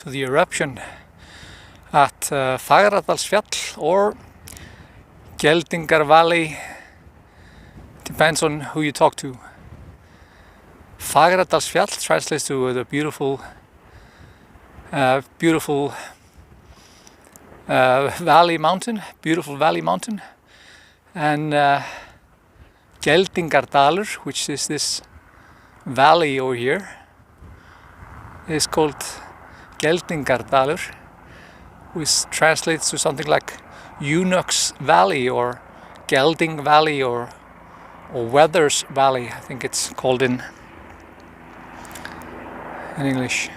to the eruption at Fagradalsfjall or Geldingar Valley, depends on who you talk to. Fagradalsfjall translates to the beautiful valley mountain, and Geldingardalur, which is this valley over here, is called Geldingardalur, which translates to something like Eunuch's Valley or Gelding Valley or Weather's Valley, I think it's called in English.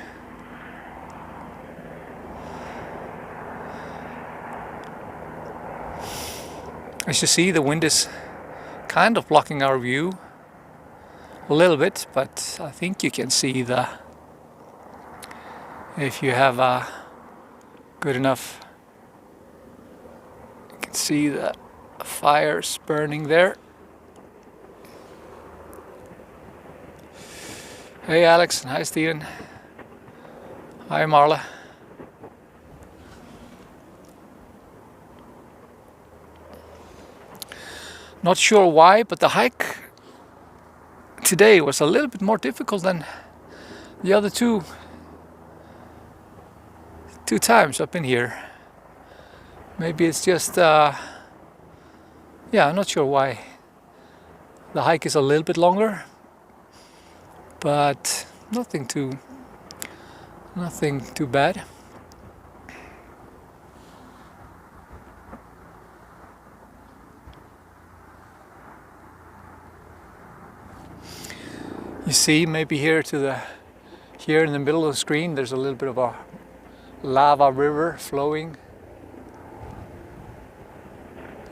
As you see, the wind is kind of blocking our view a little bit, but I think you can see if you have a good enough, you can see the fires burning there. Hey Alex, and hi Steven. Hi Marla. Not sure why, but the hike today was a little bit more difficult than the other two times I've been here. Maybe it's just, yeah, I'm not sure why. The hike is a little bit longer, but nothing too bad. You see, maybe here in the middle of the screen, there's a little bit of a lava river flowing.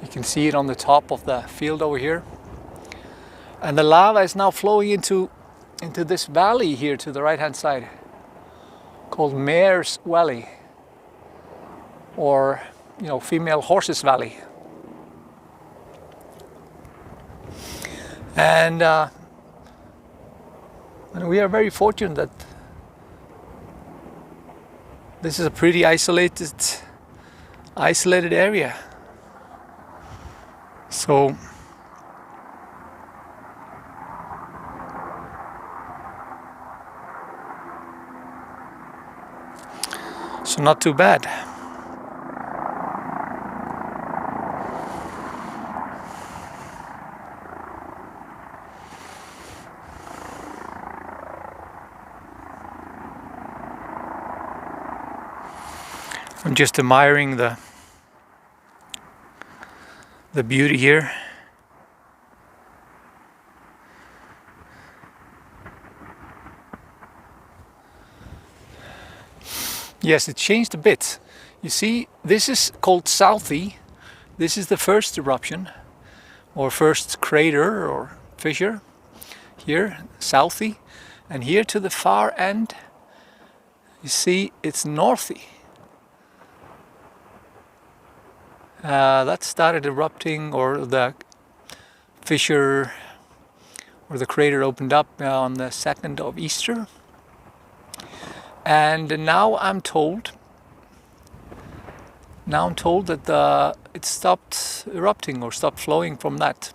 You can see it on the top of the field over here. And the lava is now flowing into this valley here to the right hand side, called Mare's Valley, or Female Horses Valley. And we are very fortunate that this is a pretty isolated area. So not too bad. I'm just admiring the beauty here. Yes, it changed a bit. You see, this is called Southie. This is the first eruption, or first crater or fissure. Here, Southie. And here to the far end, you see it's Northie. That started erupting, or the fissure or the crater opened up on the 2nd of Easter. And now I'm told that it stopped erupting or stopped flowing from that.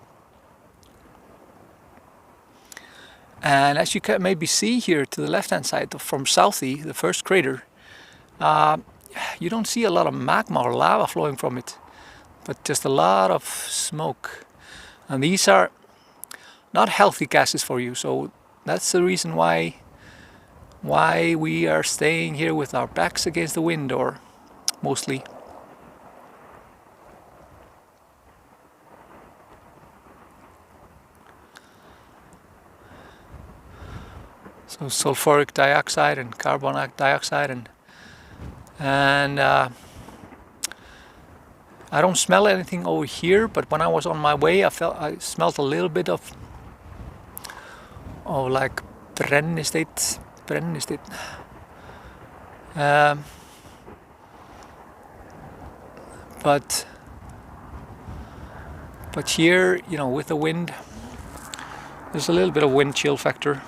And as you can maybe see here to the left hand side from Southie, the first crater, you don't see a lot of magma or lava flowing from it, but just a lot of smoke. And these are not healthy gases for you, so that's the reason why we are staying here with our backs against the wind, or mostly. So sulfuric dioxide and carbon dioxide, and I don't smell anything over here, but when I was on my way, I smelled a little bit of like brennisteinn. But here, with the wind, there's a little bit of wind chill factor.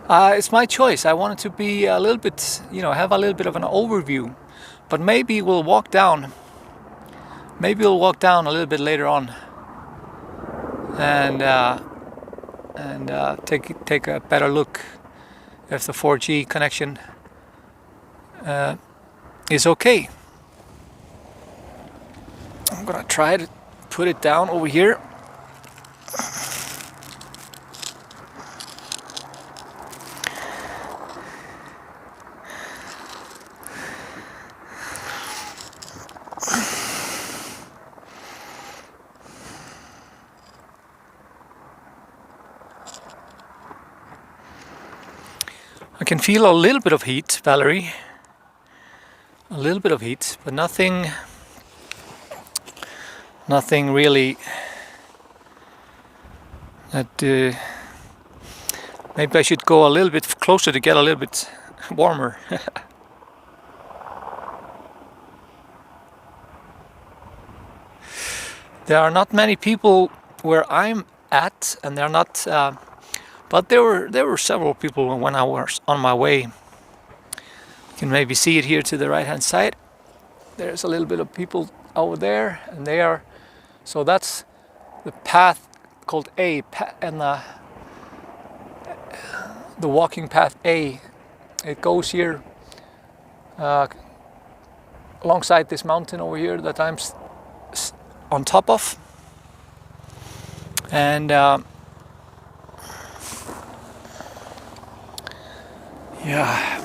It's my choice. I wanted to be a little bit, have a little bit of an overview. But maybe we'll walk down. Maybe we'll walk down a little bit later on, and take a better look if the 4G connection is okay. I'm gonna try to put it down over here. I can feel a little bit of heat, Valerie. A little bit of heat, but nothing really that maybe I should go a little bit closer to get a little bit warmer. There are not many people where I'm at, and they're not. But there were several people when I was on my way. You can maybe see it here to the right hand side. There's a little bit of people over there, and they are. So that's the path called A, and the walking path A. It goes here alongside this mountain over here that I'm on top of, and yeah,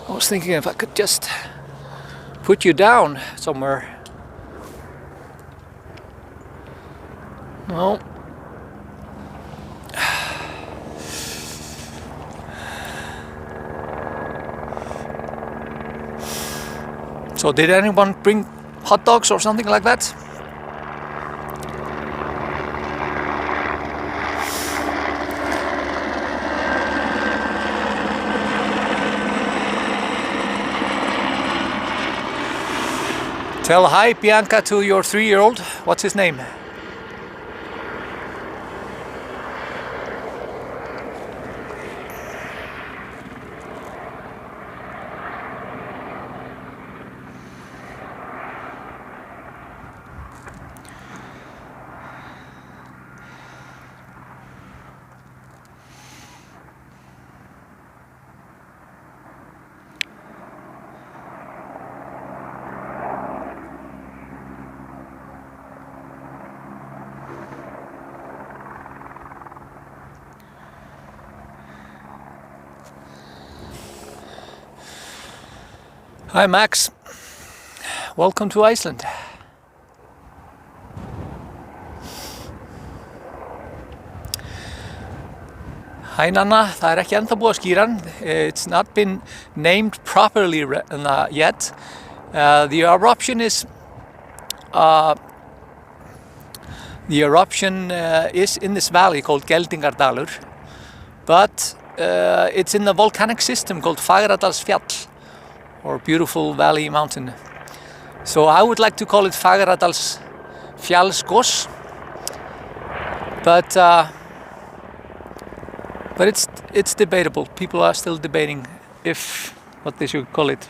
I was thinking if I could just put you down somewhere. No. So did anyone bring hot dogs or something like that? Tell hi, Bianca, to your 3-year-old. What's his name? Hi Max, welcome to Iceland. Hi Nanna, það ekki ennþá búið að skýra hann. It's not been named properly yet. The eruption is in this valley called Geldingardalur, but it's in the volcanic system called Fagradalsfjall, or beautiful valley mountain. So I would like to call it Fagradalsfjallsgos, but it's debatable. People are still debating what they should call it.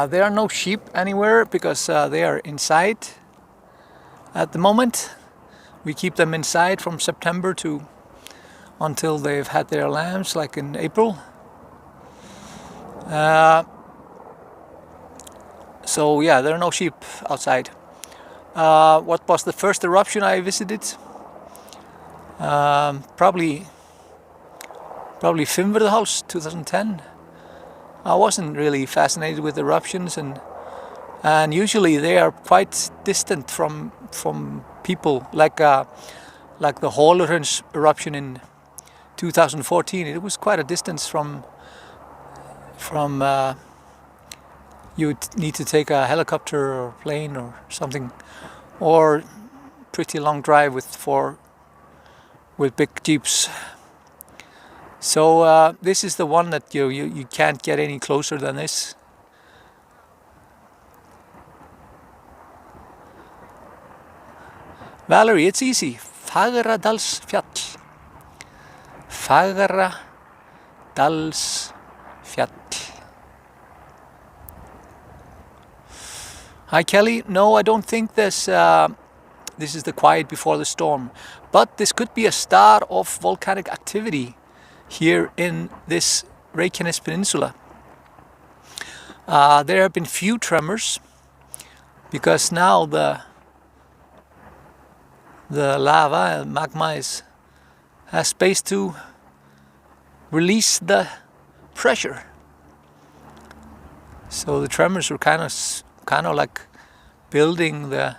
There are no sheep anywhere because they are inside at the moment. We keep them inside from September until they've had their lambs, like in April. So yeah, there are no sheep outside. What was the first eruption I visited? Probably Fimmvörðuháls, 2010. I wasn't really fascinated with eruptions, and usually they are quite distant from people, like the Hallorhans eruption in 2014. It was quite a distance from you would need to take a helicopter or plane or something, or pretty long drive with big jeeps. So this is the one that you can't get any closer than this. Valerie, it's easy. Fagradalsfjall. Fagradalsfjall. Hi Kelly. No, I don't think this is the quiet before the storm, but this could be a start of volcanic activity here in this Reykjanes Peninsula. There have been few tremors because now the lava magma has space to release the pressure. So the tremors were kind of like building the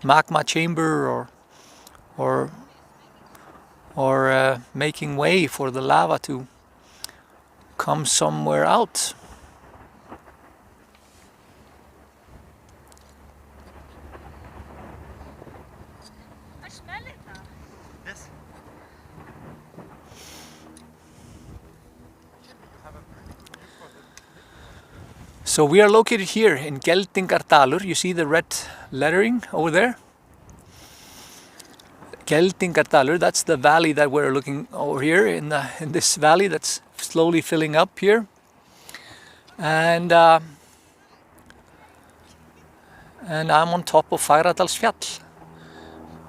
magma chamber or making way for the lava to come somewhere out. I smell it now. Yes. So we are located here in Geldingardalur. You see the red lettering over there? Geldingardalur, that's the valley that we're looking over here in this valley that's slowly filling up here. And I'm on top of Fagradalsfjall.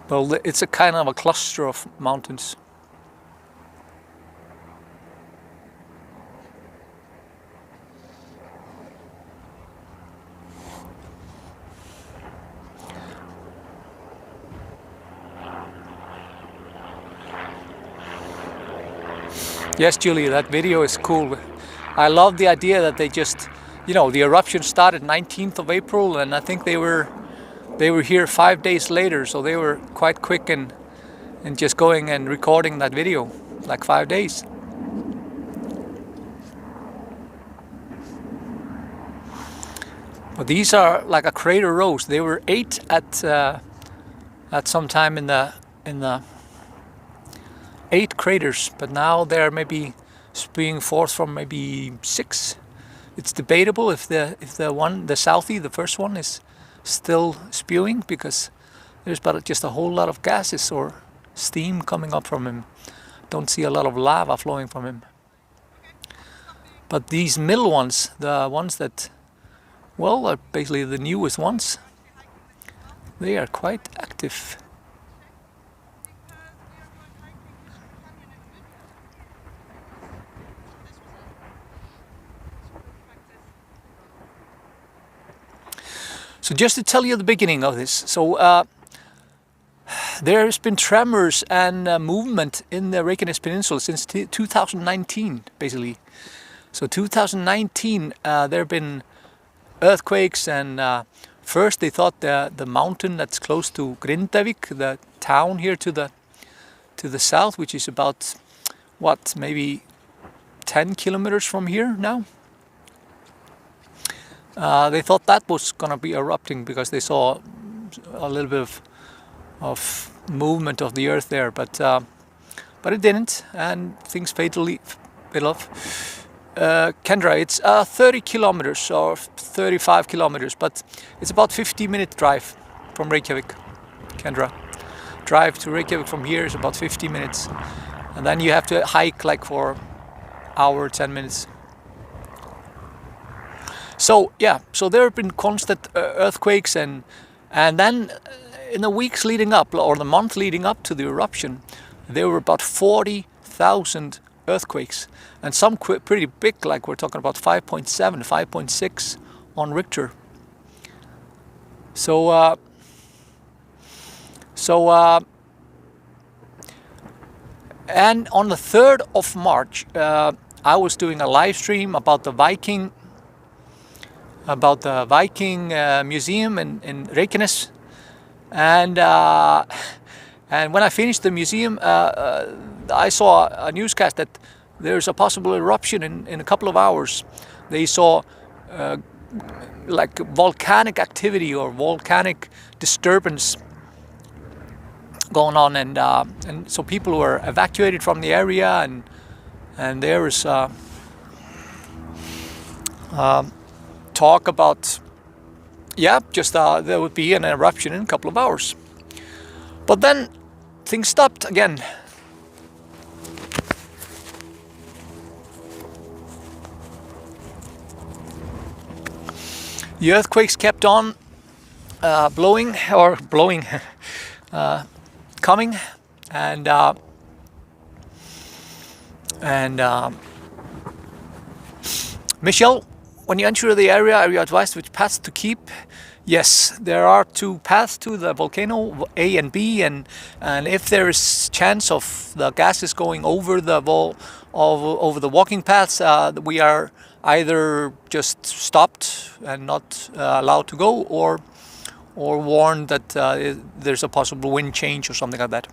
Well, it's a kind of a cluster of mountains. Yes, Julie, that video is cool. I love the idea that they just, the eruption started 19th of April, and I think they were here 5 days later, so they were quite quick in just going and recording that video, like 5 days. But these are like a crater rows. They were 8 at some time in the 8 craters, but now they're maybe spewing forth from maybe 6. It's debatable if the Southie, the first one, is still spewing, because there's just a whole lot of gases or steam coming up from him. Don't see a lot of lava flowing from him. But these middle ones, the ones that, well, are basically the newest ones, they are quite active. So just to tell you the beginning of this, so there's been tremors and movement in the Reykjanes Peninsula since 2019, basically. So 2019, there have been earthquakes, and first they thought the mountain that's close to Grindavik, the town here to the south, which is about, what, maybe 10 kilometers from here now. They thought that was going to be erupting because they saw a little bit of movement of the earth there, but it didn't, and things fell off. Kendra, it's 30 kilometers or 35 kilometers, but it's about 50-minute drive from Reykjavik. Kendra, drive to Reykjavik from here is about 50 minutes, and then you have to hike like for an hour, 10 minutes. So yeah, so there have been constant earthquakes, and then in the weeks leading up, or the month leading up to the eruption, there were about 40,000 earthquakes, and some pretty big, like we're talking about 5.7, 5.6 on Richter. So and on the 3rd of March, I was doing a live stream about the Viking Museum in Reykjanes, And and when I finished the museum, I saw a newscast that there's a possible eruption in a couple of hours. They saw like volcanic activity or volcanic disturbance going on, and so people were evacuated from the area, and there was talk about just there would be an eruption in a couple of hours. But then things stopped again. The earthquakes kept on blowing, coming, and Michelle, when you enter the area, are you advised which paths to keep? Yes, there are two paths to the volcano, A and B, and if there is chance of the gases going over the over the walking paths, we are either just stopped and not allowed to go, or warned that there's a possible wind change or something like that.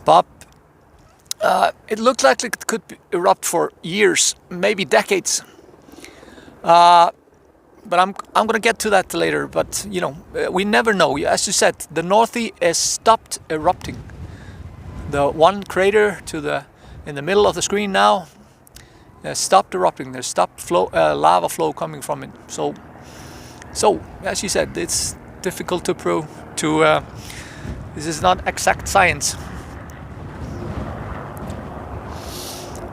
But it looked like it could erupt for years, maybe decades. But I'm going to get to that later. But you know, we never know. As you said, the Northy has stopped erupting. The one crater in the middle of the screen now has stopped erupting. There's stopped lava flow coming from it. So as you said, it's difficult to prove. This is not exact science.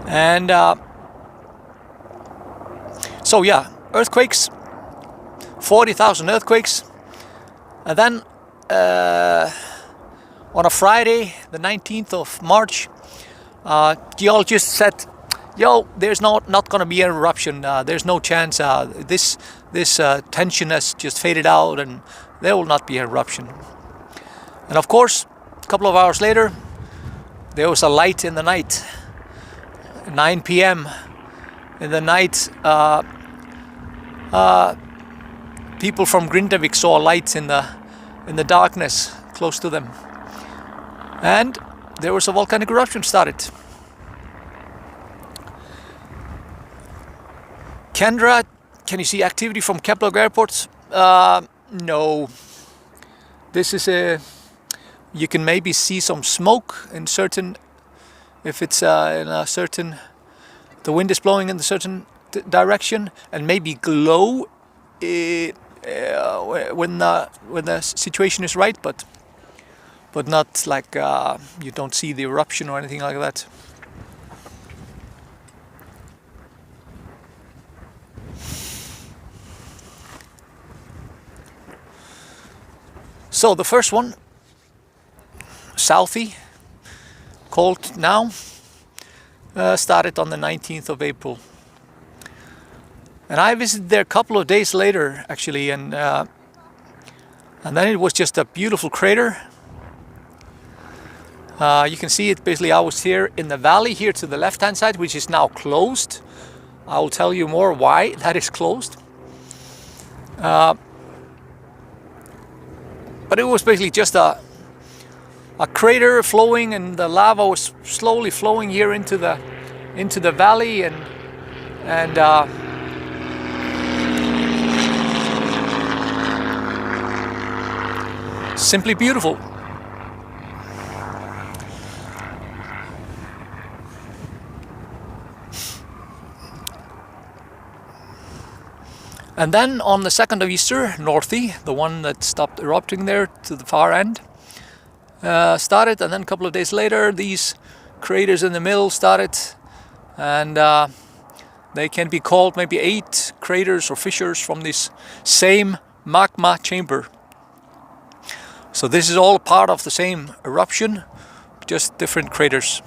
And so yeah, earthquakes, 40,000 earthquakes, and then on a Friday, the 19th of March, geologists said, "Yo, there's not going to be an eruption. There's no chance. This tension has just faded out, and there will not be an eruption." And of course, a couple of hours later, there was a light in the night. 9 p.m. in the night, people from Grindavik saw lights in the darkness close to them, and there was a volcanic eruption started. Kendra, can you see activity from Keflavik Airport? No. This is you can maybe see some smoke in certain. If it's in a certain, the wind is blowing in a certain direction, and maybe glow when the situation is right, but not like you don't see the eruption or anything like that. So the first one, Southie, called now, started on the 19th of April. And I visited there a couple of days later, actually, and then it was just a beautiful crater. You can see it, basically I was here in the valley here to the left-hand side, which is now closed. I will tell you more why that is closed. But it was basically just a crater flowing, and the lava was slowly flowing here into the valley, and simply beautiful. And then on the 2nd of Easter, Northy, the one that stopped erupting there to the far end, started, and then a couple of days later these craters in the middle started, and they can be called maybe 8 craters or fissures from this same magma chamber. So this is all part of the same eruption, just different craters.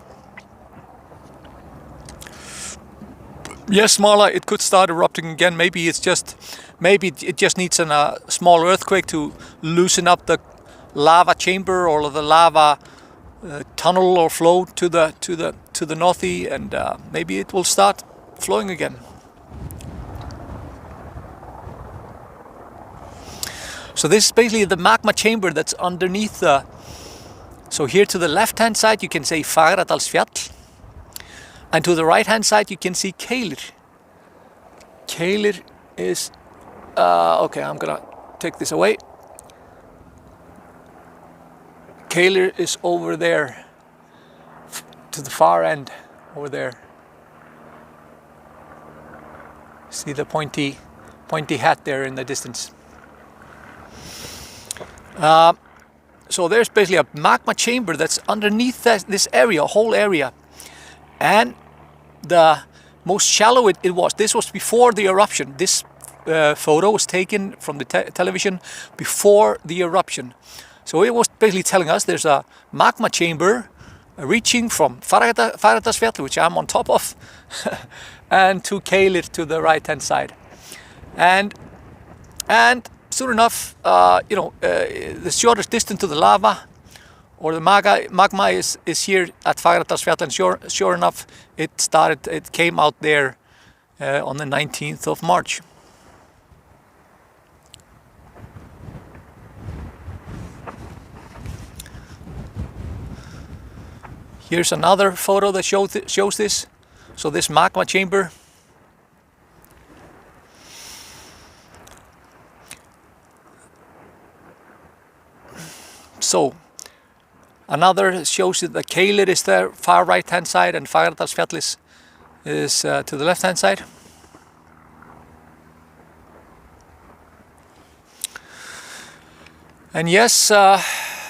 Yes, Marla, it could start erupting again. Maybe it just needs a small earthquake to loosen up the lava chamber or the lava tunnel or flow to the Northy, and maybe it will start flowing again. So this is basically the magma chamber that's underneath the... So here to the left-hand side you can see Fagradalsfjall, and to the right-hand side you can see Keilir. Keilir is... okay, I'm gonna take this away. Keilir is over there, to the far end, over there. See the pointy hat there in the distance. So there's basically a magma chamber that's underneath this area, whole area. And the most shallow it was, this was before the eruption. This photo was taken from the television before the eruption. So it was basically telling us there's a magma chamber reaching from Fagradalsfjall, which I'm on top of, and to Keilir to the right-hand side. And soon enough, the shortest distance to the lava or the magma is here at Fagradalsfjall, and sure enough, it came out there on the 19th of March. Here's another photo that shows this. So this magma chamber. So another shows that the Keilir is there, far right hand side, and Fagradalsfjall is to the left hand side. And yes,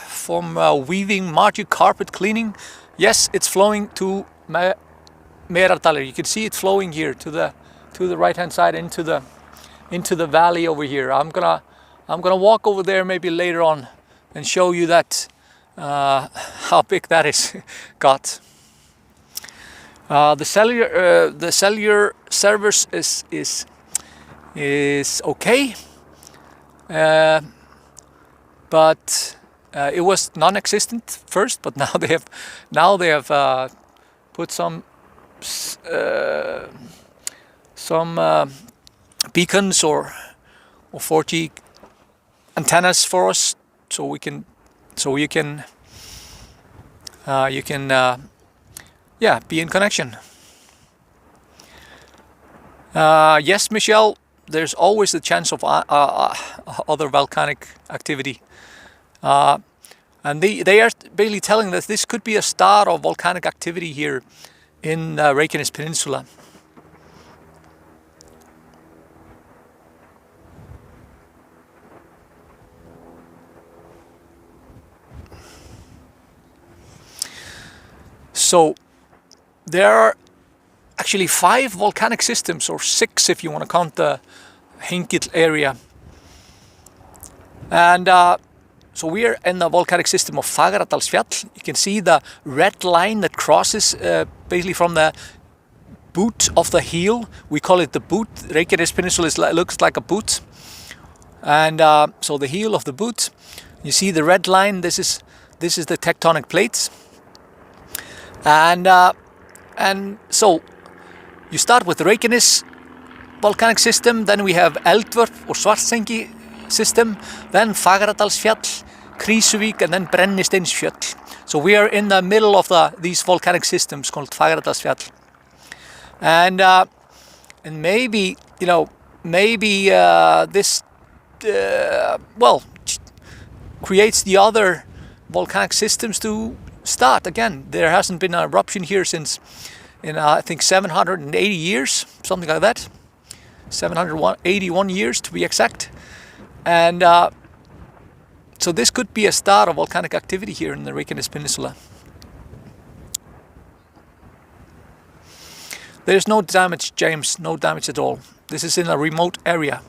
from weaving magic carpet cleaning, yes, it's flowing to Merardalur. You can see it flowing here to the right hand side into the valley over here. I'm gonna walk over there maybe later on and show you that how big that is got. The cellular service is okay, but it was non-existent first. But now they have put some beacons or 4G antennas for us, so you can be in connection. Yes, Michelle, there's always the chance of other volcanic activity, and they are basically telling that this could be a start of volcanic activity here in Reykjanes Peninsula. So there are actually 5 volcanic systems, or 6 if you want to count the Hengil area. And so we are in the volcanic system of Fagradalsfjall. You can see the red line that crosses basically from the boot of the heel. We call it the boot. Reykjanes Peninsula looks like a boot. And so the heel of the boot, you see the red line. This is the tectonic plates. And so you start with the Reykjanes volcanic system, then we have Eldvörp or Svartsengi system, then Fagradalsfjall, Krýsuvík, and then Brennisteinsfjöll. So we are in the middle of these volcanic systems called Fagradalsfjall. And maybe this creates the other volcanic systems to start again. There hasn't been an eruption here since, I think 780 years, something like that. 781 years to be exact. And so this could be a start of volcanic activity here in the Reykjanes Peninsula. There's no damage, James, no damage at all. This is in a remote area.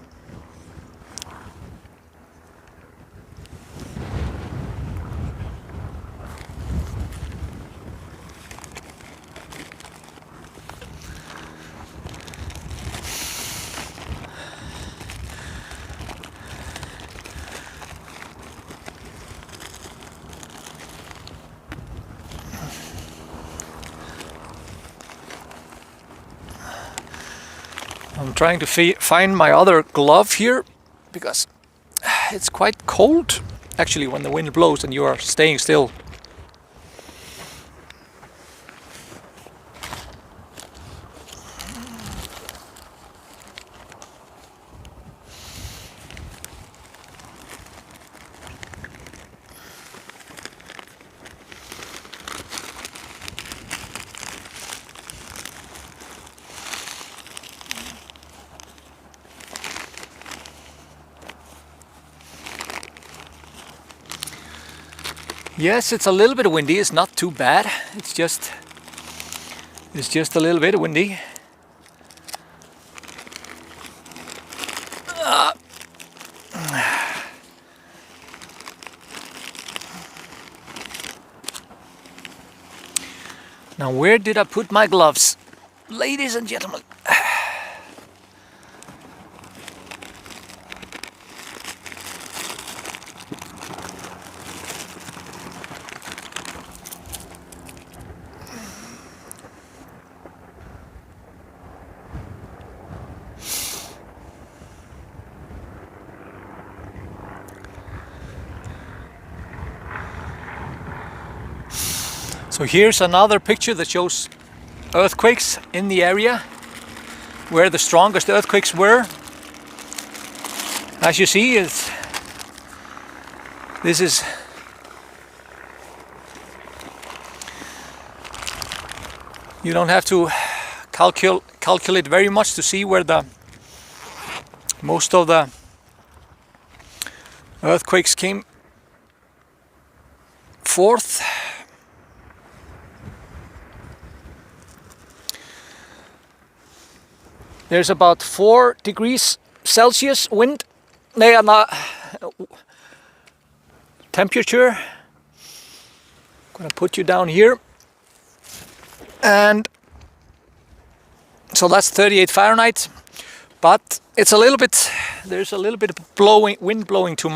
I'm trying to find my other glove here because it's quite cold actually when the wind blows and you are staying still. Yes, it's a little bit windy. It's not too bad. It's just a little bit windy. Now, where did I put my gloves? Ladies and gentlemen. So here's another picture that shows earthquakes in the area where the strongest earthquakes were. As you see, this is you don't have to calculate very much to see where the most of the earthquakes came forth. There's about 4 degrees Celsius wind, temperature. I'm gonna put you down here, and so that's 38 Fahrenheit. But it's a little bit. There's a little bit of wind blowing to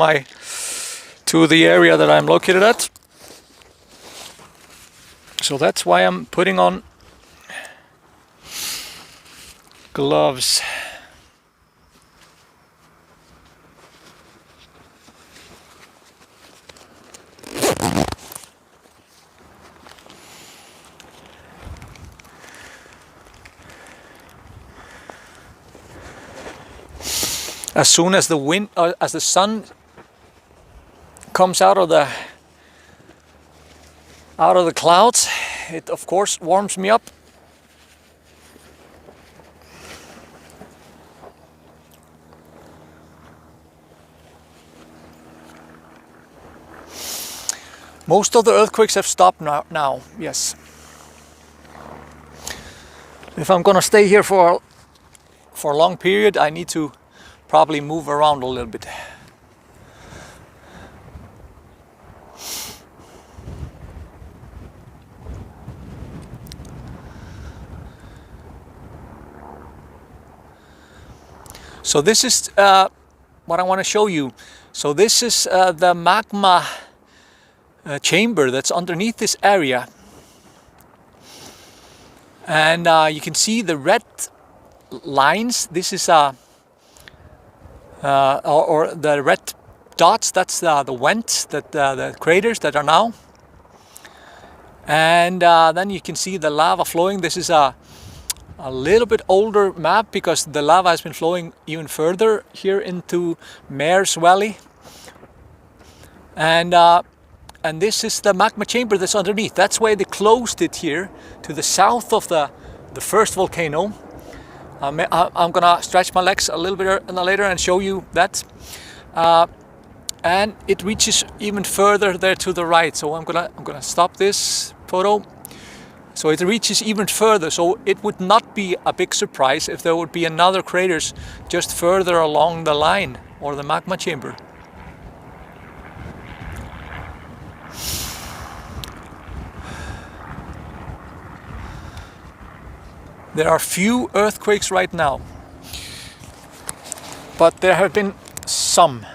the area that I'm located at. So that's why I'm putting on gloves. As soon as as the sun comes out of the clouds, it of course warms me up. Most of the earthquakes have stopped now, yes. If I'm gonna stay here for a long period, I need to probably move around a little bit. So this is what I want to show you. So this is the magma chamber that's underneath this area, and you can see the red lines. This is or the red dots. That's the vents, the craters that are now, and then you can see the lava flowing. This is a little bit older map because the lava has been flowing even further here into Mare's Valley, and this is the magma chamber that's underneath. That's why they closed it here to the south of the first volcano. I'm gonna stretch my legs a little bit later and show you that. And it reaches even further there to the right. So I'm gonna stop this photo. So it reaches even further. So it would not be a big surprise if there would be another craters just further along the line or the magma chamber. There are few earthquakes right now, but there have been some.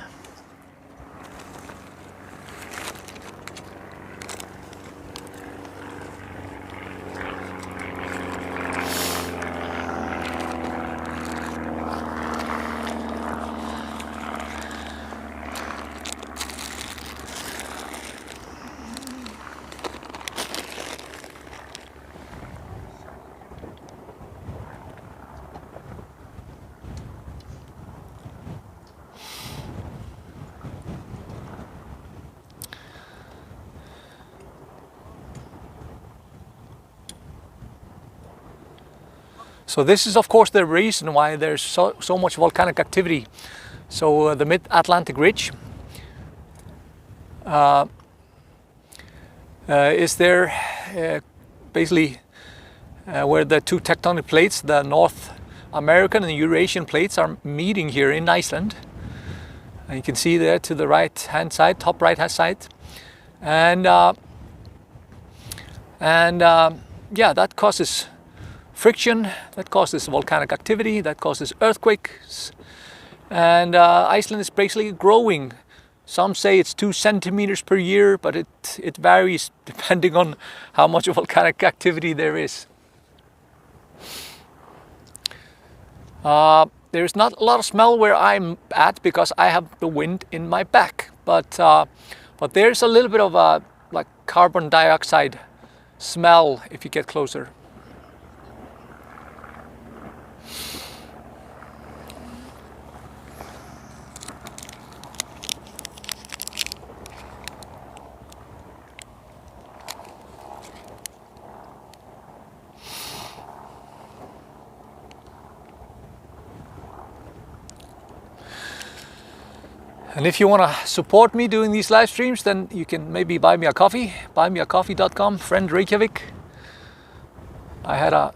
So this is of course the reason why there's so much volcanic activity. So the Mid-Atlantic Ridge is there basically where the two tectonic plates, the North American and the Eurasian plates, are meeting here in Iceland. And you can see there to the right hand side, top right hand side, and yeah, that causes friction, that causes volcanic activity, that causes earthquakes, and Iceland is basically growing. Some say it's 2 centimeters per year, but it varies depending on how much volcanic activity there is. There's not a lot of smell where I'm at because I have the wind in my back, but there's a little bit of a like carbon dioxide smell if you get closer. And if you want to support me doing these live streams, then you can maybe buy me a coffee, buymeacoffee.com, Friend Reykjavik. I had a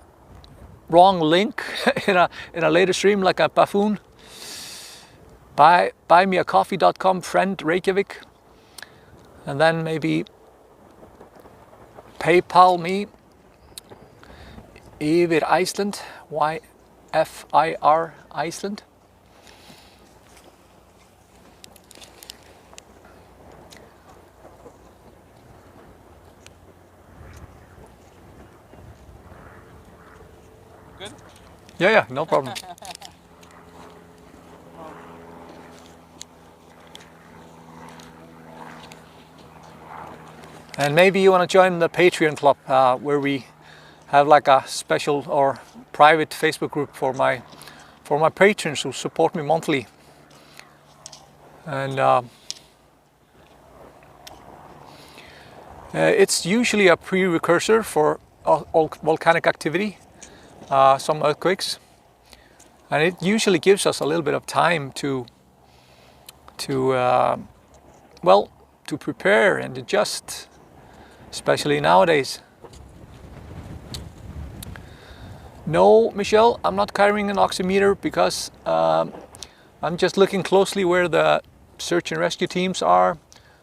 wrong link in a later stream like a buffoon. Buymeacoffee.com, Friend Reykjavik. And then maybe PayPal me, Yfir Iceland, YFIR Iceland. Yeah, no problem. And maybe you want to join the Patreon club where we have like a special or private Facebook group for my patrons who support me monthly. And it's usually a precursor for volcanic activity. Some earthquakes, and it usually gives us a little bit of time to prepare and adjust, especially nowadays. No, Michelle, I'm not carrying an oximeter because I'm just looking closely where the search and rescue teams are,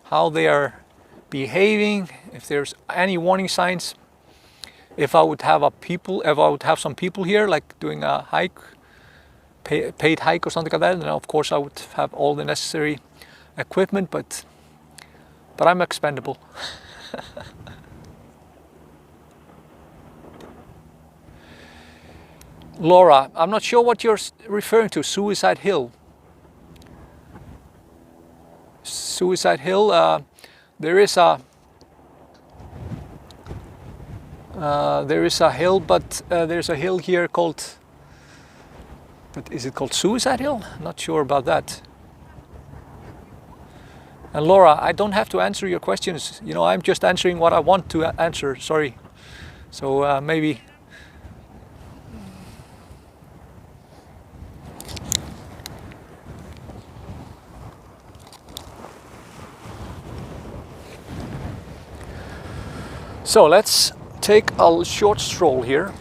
how they are behaving, if there's any warning signs. If I would have some people here, like doing a hike, paid hike or something like that, then of course I would have all the necessary equipment, but I'm expendable. Laura, I'm not sure what you're referring to. Suicide Hill. Suicide Hill. There is a hill, but there's a hill here called. But is it called Suicide Hill? Not sure about that. And Laura, I don't have to answer your questions. You know, I'm just answering what I want to answer. Sorry. So maybe. So let's take a short stroll here.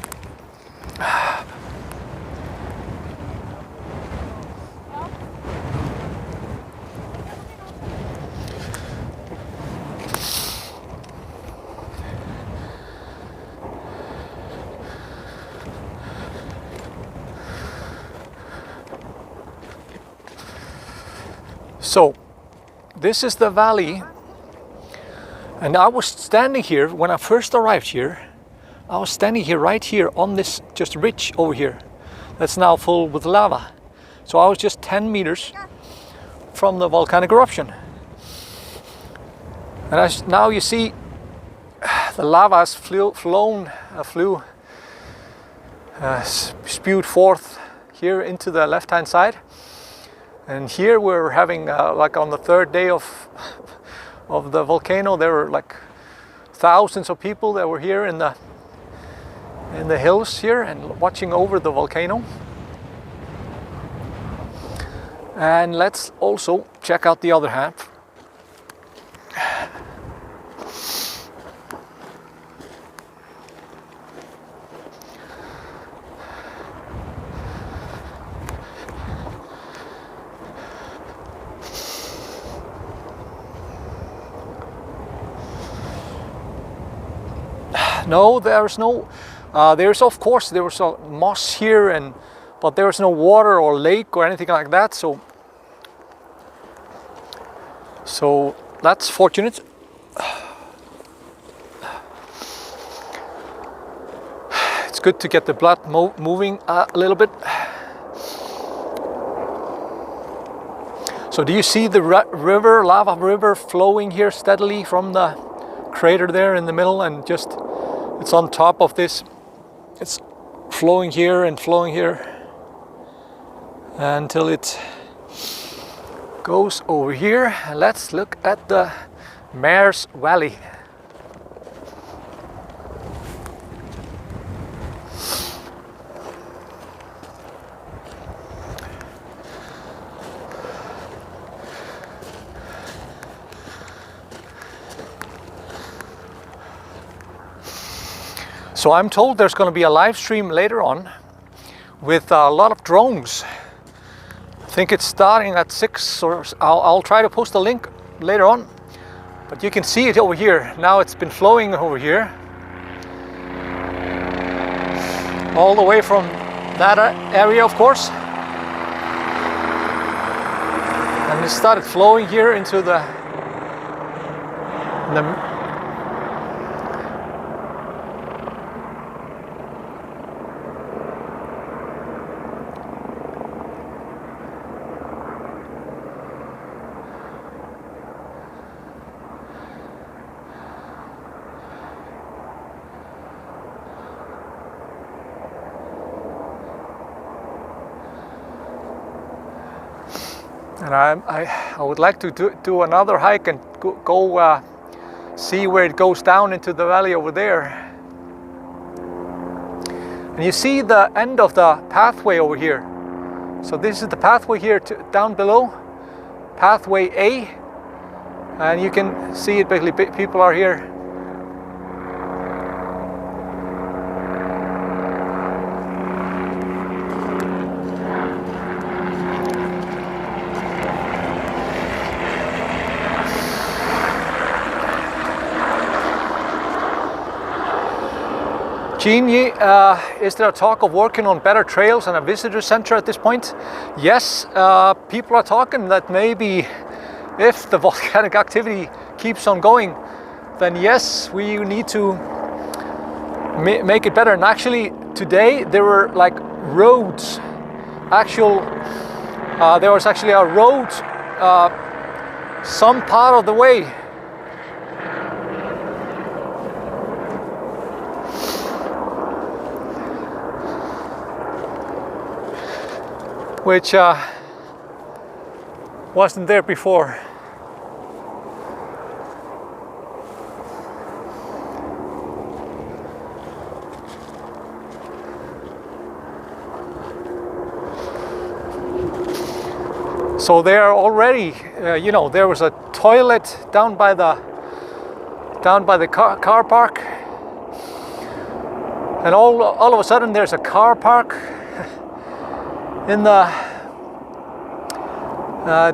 So this is the valley, and I was standing here when I first arrived here. I was standing here right here on this just ridge over here that's now full with lava. So I was just 10 meters from the volcanic eruption. And now you see the lava has spewed forth here into the left-hand side. And here we're having like on the third day of the volcano, there were like thousands of people that were here in in the hills here and watching over the volcano. And let's also check out the other half. No, there's no. There's of course there was a moss here, but there's no water or lake or anything like that. So that's fortunate. It's good to get the blood moving a little bit. So do you see the river, lava river, flowing here steadily from the crater there in the middle, and just it's on top of this. It's flowing here and flowing here until it goes over here. Let's look at the Mare's Valley. So I'm told there's going to be a live stream later on with a lot of drones. I think it's starting at 6, or I'll try to post a link later on. But you can see it over here. Now it's been flowing over here. All the way from that area, of course. And it started flowing here into the and I would like to do another hike and go see where it goes down into the valley over there. And you see the end of the pathway over here. So this is the pathway here down below, pathway A, and you can see it basically. People are here. Jean, is there a talk of working on better trails and a visitor center at this point? Yes, people are talking that maybe if the volcanic activity keeps on going, then yes, we need to make it better. And actually today there were like roads, there was actually a road some part of the way. Which wasn't there before. So there already, there was a toilet down by the car park, and all of a sudden there's a car park in the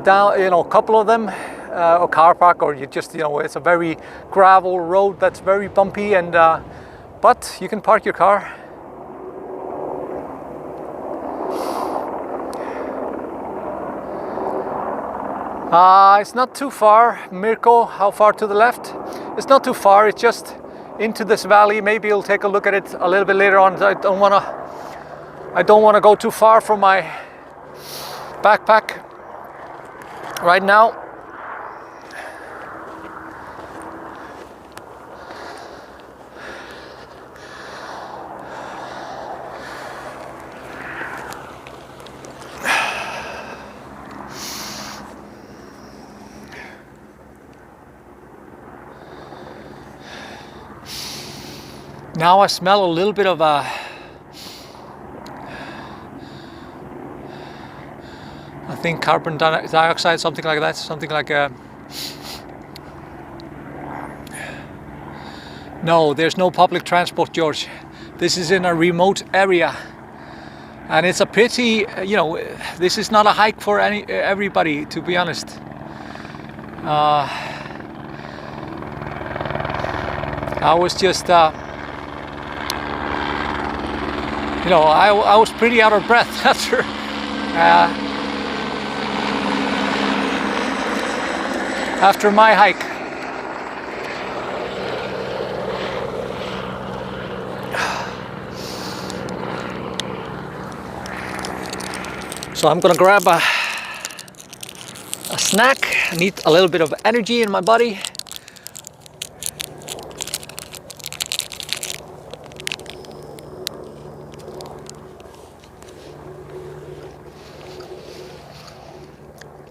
down, a couple of them, a car park, or you just, it's a very gravel road that's very bumpy, and but you can park your car. It's not too far, Mirko. How far to the left? It's not too far. It's just into this valley. Maybe you'll take a look at it a little bit later on. I don't want to go too far from my backpack right now. Now I smell a little bit of I think carbon dioxide, something like that, something like a... No, there's no public transport, George. This is in a remote area. And it's a pity, you know, this is not a hike for everybody, to be honest. I was just, you know, I was pretty out of breath after my hike. So I'm gonna grab a snack. I need a little bit of energy in my body.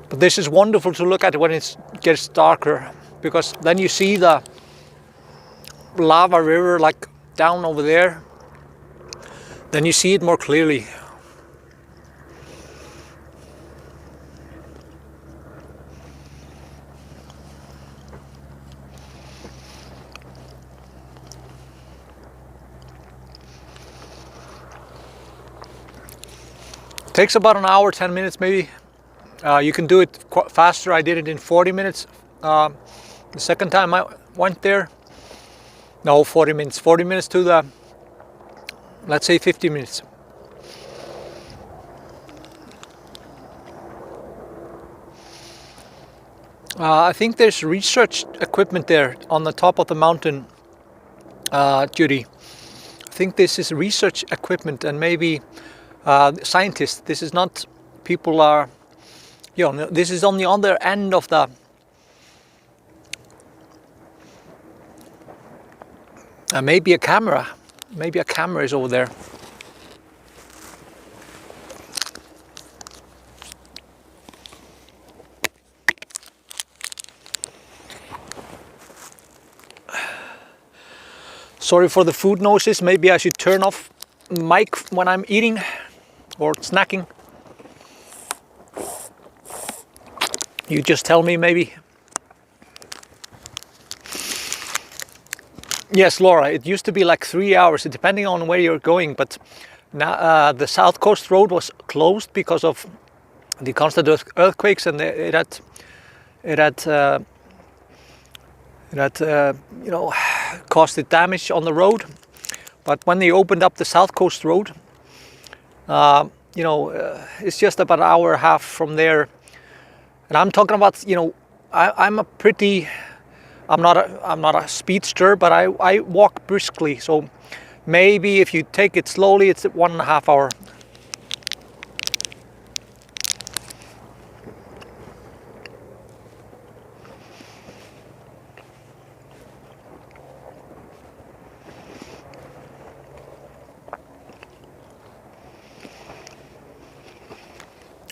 But this is wonderful to look at when it gets darker, because then you see the lava river like down over there. Then you see it more clearly. Takes about an hour, 10 minutes maybe. You can do it quite faster. I did it in 40 minutes. The second time I went there, no, 40 minutes. 40 minutes to the, let's say 50 minutes. I think there's research equipment there on the top of the mountain, Judy. I think this is research equipment and maybe scientists. This is not people are, you know, this is on the other end of the maybe a camera. Maybe a camera is over there. Sorry for the food noises. Maybe I should turn off mic when I'm eating or snacking. You just tell me maybe. Yes, Laura, it used to be like 3 hours, depending on where you're going, but now the South Coast Road was closed because of the constant earthquakes, and it had you know, caused damage on the road. But when they opened up the South Coast Road, you know, it's just about an hour and a half from there. And I'm talking about, you know, I'm not a speedster, but I walk briskly. So maybe if you take it slowly, it's 1.5 hours.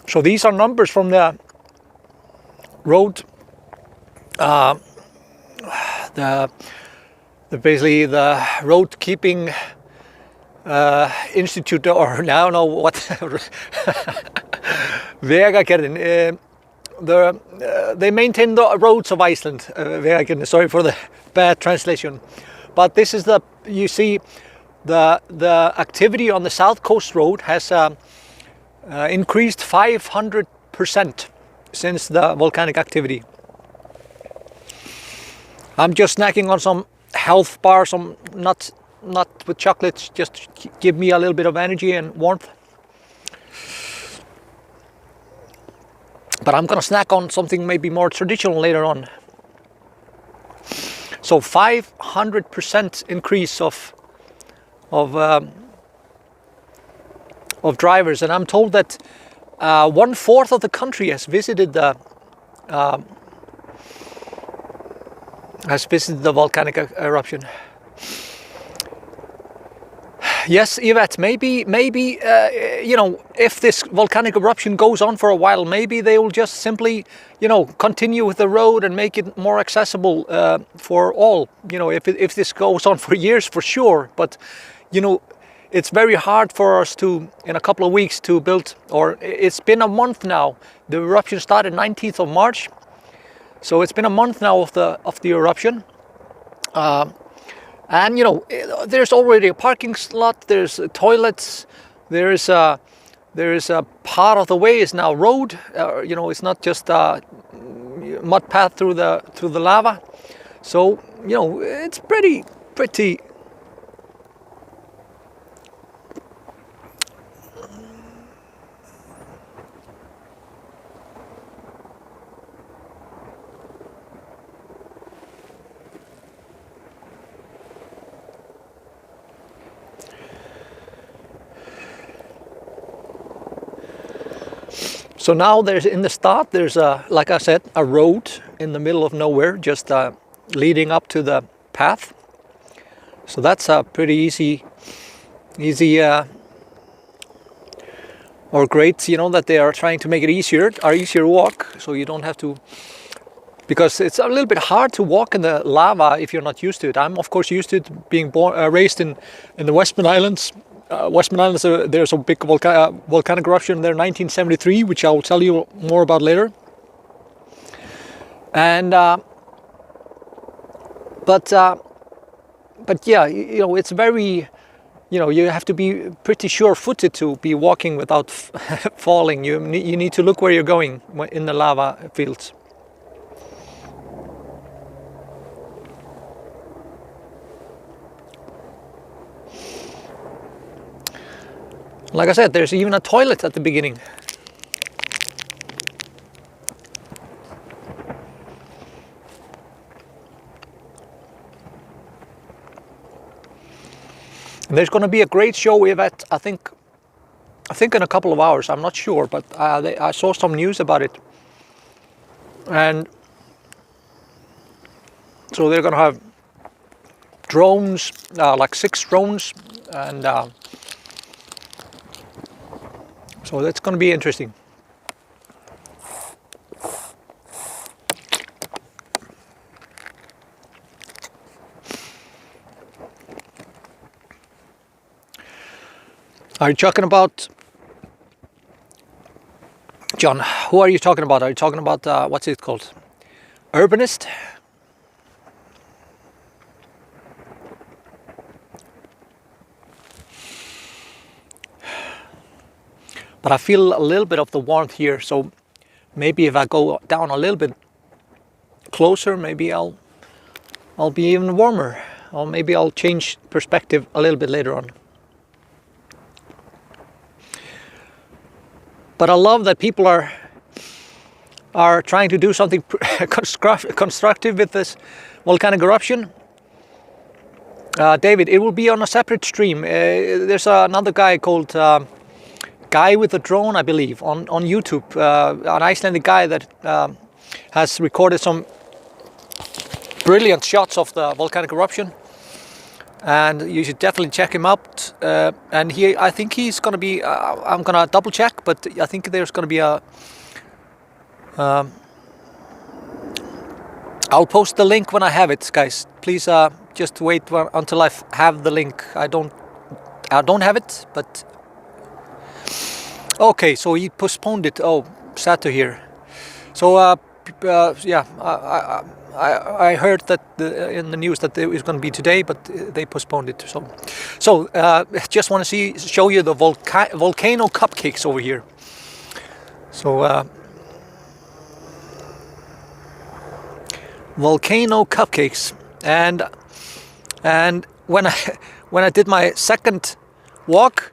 So these are numbers from the road, basically the road keeping institute, or I don't know what, Vegagerðin. They maintain the roads of Iceland. Vegagerðin. Sorry for the bad translation, but this is the, you see, the activity on the South Coast Road has increased 500% since the volcanic activity. I'm just snacking on some health bar, some nuts, not with chocolates, just to give me a little bit of energy and warmth. But I'm gonna snack on something maybe more traditional later on. So 500% increase of drivers, and I'm told that 1/4 of the country has visited the volcanic eruption. Yes, Yvette, maybe if this volcanic eruption goes on for a while, maybe they will just simply, continue with the road and make it more accessible for all. If this goes on for years, for sure. But, it's very hard for us to, in a couple of weeks, to build, or it's been a month now. The eruption started 19th of March. So it's been a month now of the eruption. And there's already a parking slot. There's toilets. There is a part of the way is now road. It's not just a mud path through the lava. So it's pretty. So now in the start, there's like I said, a road in the middle of nowhere, just leading up to the path. So that's a pretty easy or great, that they are trying to make it easier walk, so you don't have to, because it's a little bit hard to walk in the lava if you're not used to it. I'm of course used to it, being raised in the Westman Islands. Westman Islands, there's a big volcanic eruption there in 1973, which I will tell you more about later. And but yeah, it's very, you have to be pretty sure-footed to be walking without falling. You need to look where you're going in the lava fields. Like I said, there's even a toilet at the beginning. And there's going to be a great show event, I think in a couple of hours. I'm not sure, but I saw some news about it. And so they're going to have drones, like 6 drones, and so that's going to be interesting. Are you talking about, John, who are you talking about? Are you talking about, what's it called? Urbanist? But I feel a little bit of the warmth here, so maybe if I go down a little bit closer, maybe I'll be even warmer, or maybe I'll change perspective a little bit later on. But I love that people are trying to do something constructive with this volcanic eruption. David, it will be on a separate stream. There's another guy called Guy with a Drone, I believe, on YouTube. An Icelandic guy that has recorded some brilliant shots of the volcanic eruption. And you should definitely check him out. And I think he's going to be, I'm going to double check, but I think there's going to be I'll post the link when I have it, guys. Please just wait until I have the link. I don't have it, but okay, so he postponed it. Oh, sad to hear. So yeah, I heard that in the news that it was going to be today, but they postponed it. So just want to show you the volcano cupcakes over here. So volcano cupcakes, and when I did my second walk,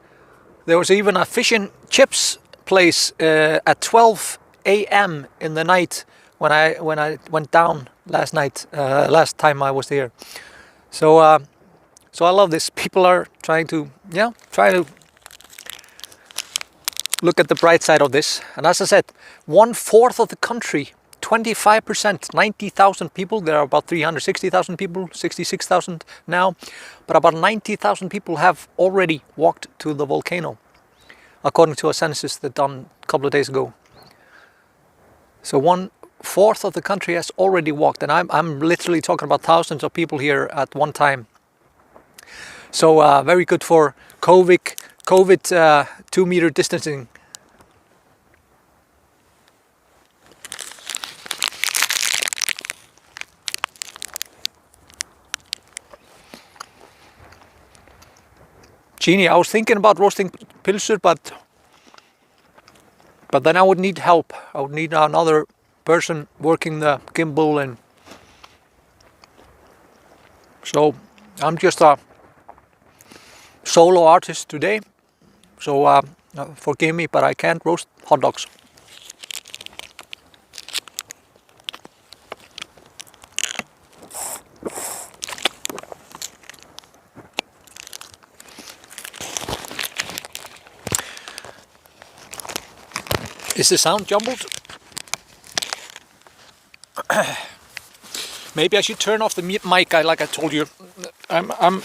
there was even a fish and chips place at 12 a.m. in the night when I went down last night. Last time I was here. So I love this. People are trying to look at the bright side of this. And as I said, 1/4 of the country 25%, 90,000 people. There are about 360,000 people, 66,000 now, but about 90,000 people have already walked to the volcano, according to a census that done a couple of days ago. So 1/4 of the country has already walked, and I'm literally talking about thousands of people here at one time. So very good for COVID 2-meter distancing. Jeannie, I was thinking about roasting pilsur, but then I would need help. I would need another person working the gimbal, and so I'm just a solo artist today. So forgive me, but I can't roast hot dogs. Is the sound jumbled? Maybe I should turn off the mic. Like I told you, I'm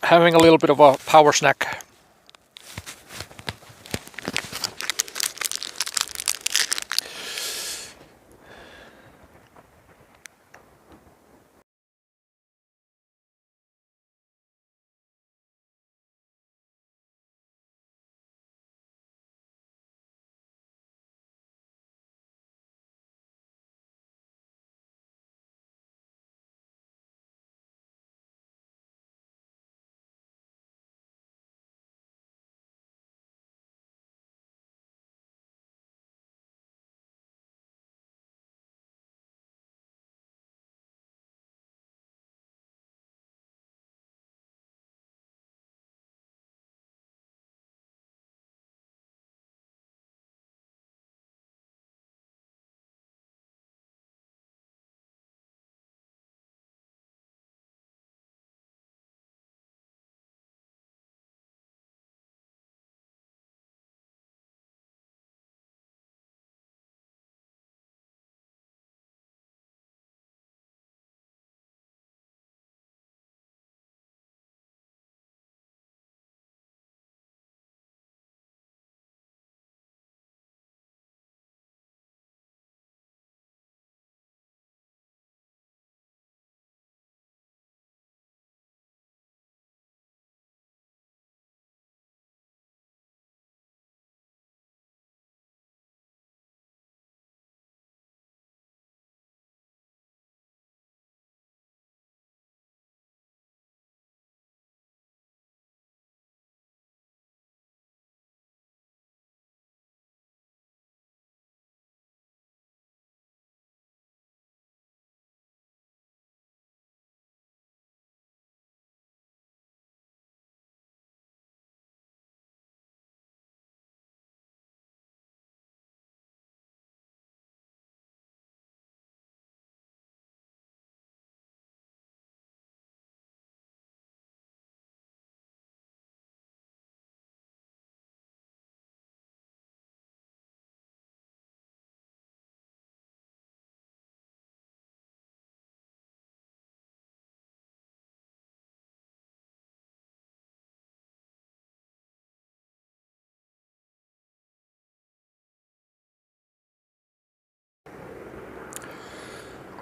having a little bit of a power snack.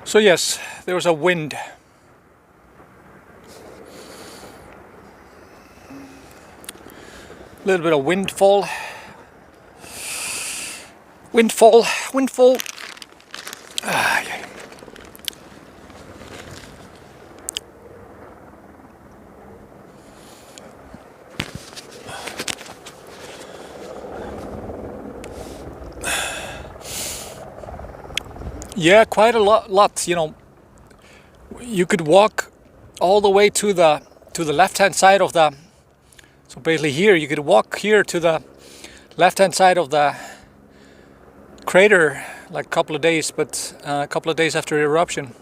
So yes, there was a wind. A little bit of windfall. Windfall. Yeah. Yeah, quite a lot. You know, you could walk all the way to the left-hand side of the. So basically, here you could walk here to the left-hand side of the crater, like a couple of days, but a couple of days after eruption.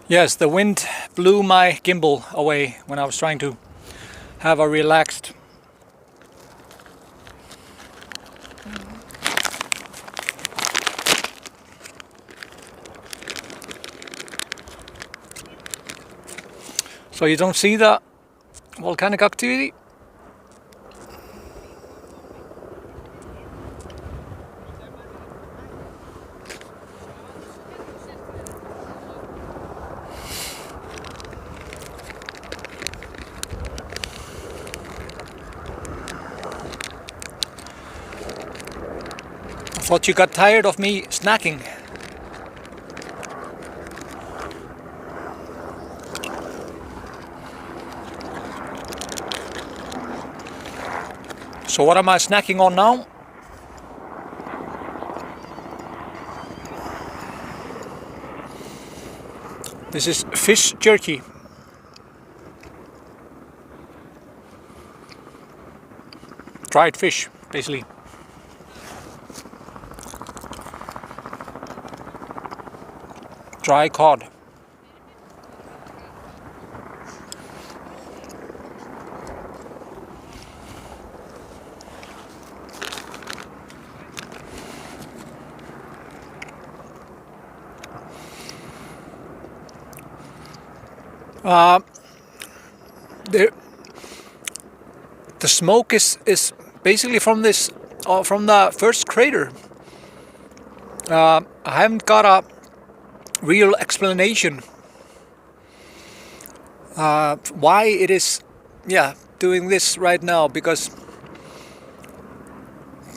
Yes, the wind blew my gimbal away when I was trying to have a relaxed so you don't see the volcanic activity. I thought you got tired of me snacking. So what am I snacking on now? This is fish jerky. Dried fish, basically. Dry cod. The smoke is basically from this, from the first crater. I haven't got a real explanation why it is, doing this right now, because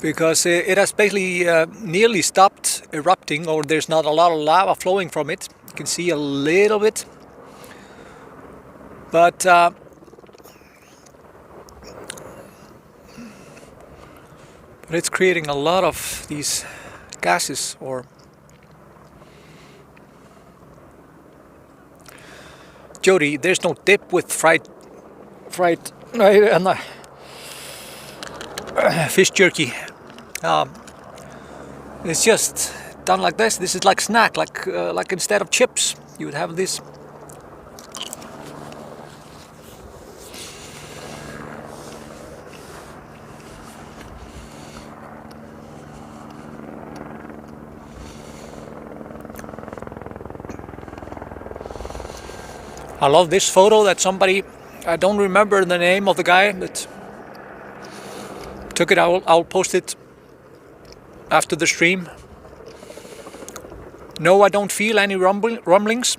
it has basically nearly stopped erupting, or there's not a lot of lava flowing from it. You can see a little bit. But it's creating a lot of these gases, or Jody, there's no dip with fried and fish jerky. It's just done like this. This is like snack, like instead of chips, you would have this. I love this photo that somebody, I don't remember the name of the guy that took it. I'll post it after the stream. No, I don't feel any rumblings,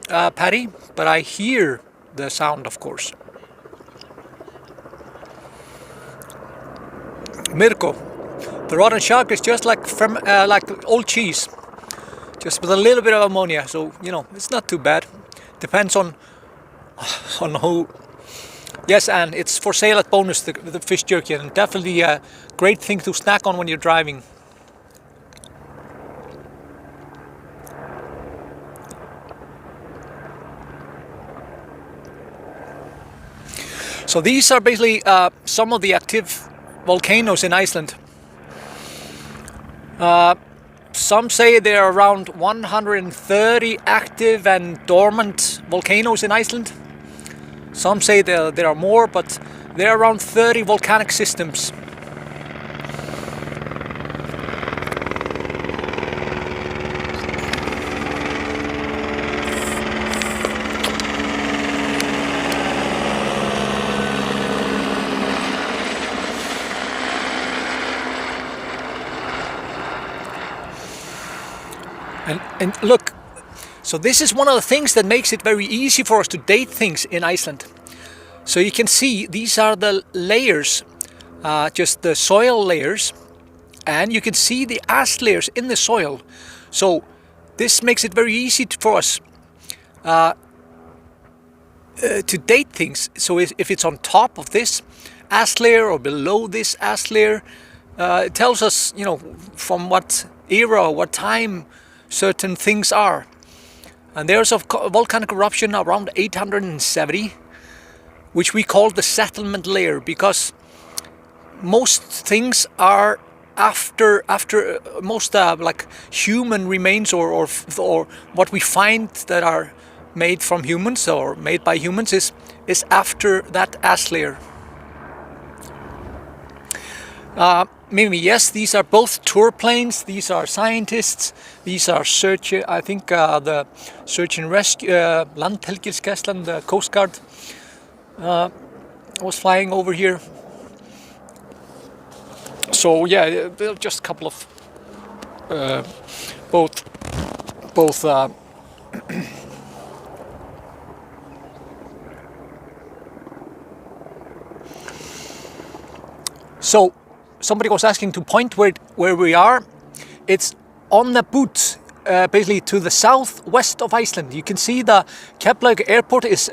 Patty, but I hear the sound, of course. Mirko, the rotten shark is just like old cheese, just with a little bit of ammonia. So it's not too bad. Depends on who. Yes, and it's for sale at Bonus, the fish jerky, and definitely a great thing to snack on when you're driving. So these are basically some of the active volcanoes in Iceland. Some say there are around 130 active and dormant volcanoes in Iceland. Some say there are more, but there are around 30 volcanic systems. And look, so this is one of the things that makes it very easy for us to date things in Iceland. So you can see these are the layers, just the soil layers, and you can see the ash layers in the soil. So this makes it very easy for us to date things. So if it's on top of this ash layer or below this ash layer, it tells us, from what era or what time certain things are. And there's a volcanic eruption around 870, which we call the settlement layer, because most things are after most like human remains or what we find that are made from humans or made by humans is after that ash layer. Mimi, yes, these are both tour planes. These are scientists. These are search. I think the search and rescue, Landhelgisgæslan, the Coast Guard, was flying over here. So yeah, they're just a couple of both. So somebody was asking to point where we are. It's on the boot, basically to the southwest of Iceland. You can see the Keflavik airport is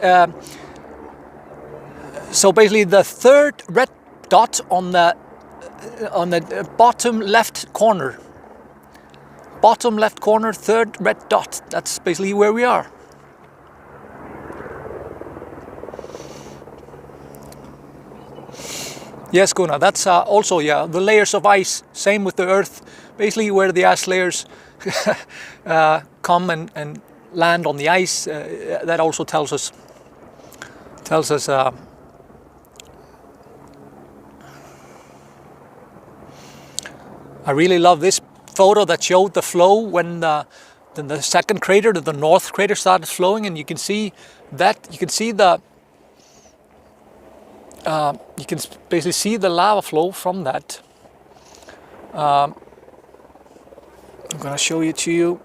so basically the third red dot on the bottom left corner. Bottom left corner, third red dot. That's basically where we are. Yes, Gunnar, that's also, yeah, the layers of ice, same with the Earth, basically where the ice layers come and land on the ice. That also tells us I really love this photo that showed the flow when the second crater, the north crater, started flowing, and you can see that, you can basically see the lava flow from that. I'm gonna show it to you.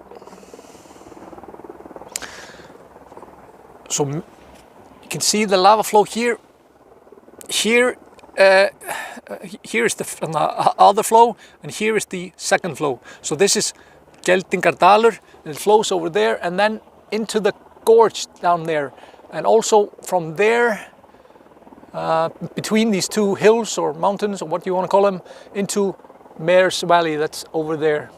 So you can see the lava flow here. Here is the other flow, and here is the second flow. So this is Geldingardalur, and it flows over there and then into the gorge down there, and also from there between these two hills or mountains or what you want to call them, into Mare's Valley that's over there.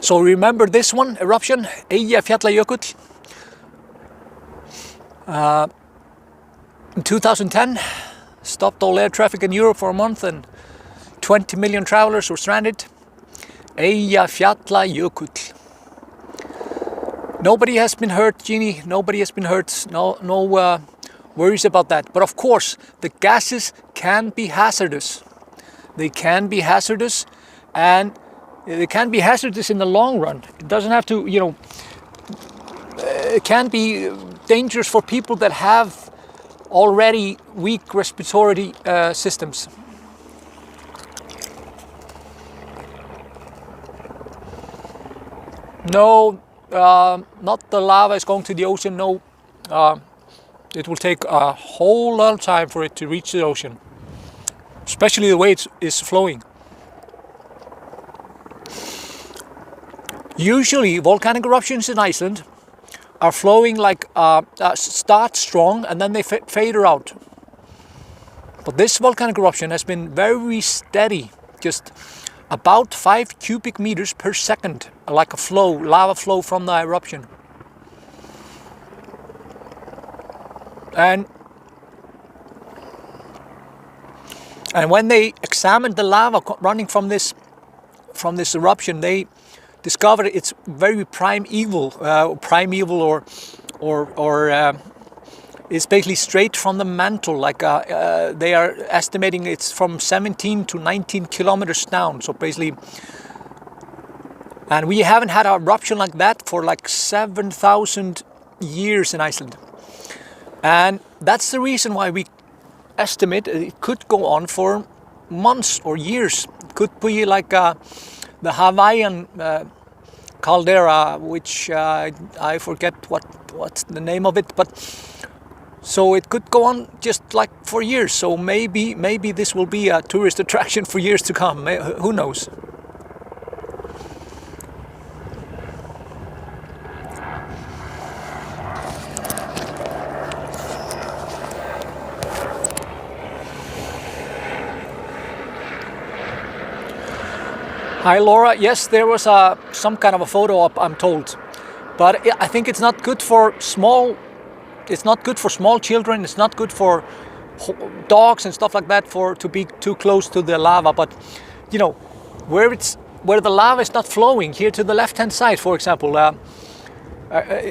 So remember this one, Eruption, Eyjafjallajökull. In 2010, stopped all air traffic in Europe for a month and 20 million travelers were stranded. Eyjafjallajökull. Nobody has been hurt, Jeannie, nobody has been hurt, no worries about that. But of course, the gases can be hazardous. They can be hazardous, and it can be hazardous in the long run. It doesn't have to, it can be dangerous for people that have already weak respiratory systems. No, not the lava is going to the ocean, no. It will take a whole lot of time for it to reach the ocean, especially the way it is flowing. Usually volcanic eruptions in Iceland are flowing like, start strong and then they fade out. But this volcanic eruption has been very steady, just about 5 cubic meters per second, like a flow, lava flow from the eruption. And when they examined the lava running from this eruption, they discovered it's very primeval, or it's basically straight from the mantle. Like they are estimating it's from 17 to 19 kilometers down. So basically, and we haven't had an eruption like that for like 7,000 years in Iceland. And that's the reason why we estimate it could go on for months or years. It could be like the Hawaiian caldera, which I forget what's the name of it, but so it could go on just like for years. So maybe this will be a tourist attraction for years to come. Who knows? Hi Laura, yes, there was some kind of a photo up, I'm told. But I think it's not good for small. It's not good for small children. It's not good for dogs and stuff like that to be too close to the lava. But you know, where the lava is not flowing here to the left-hand side, for example,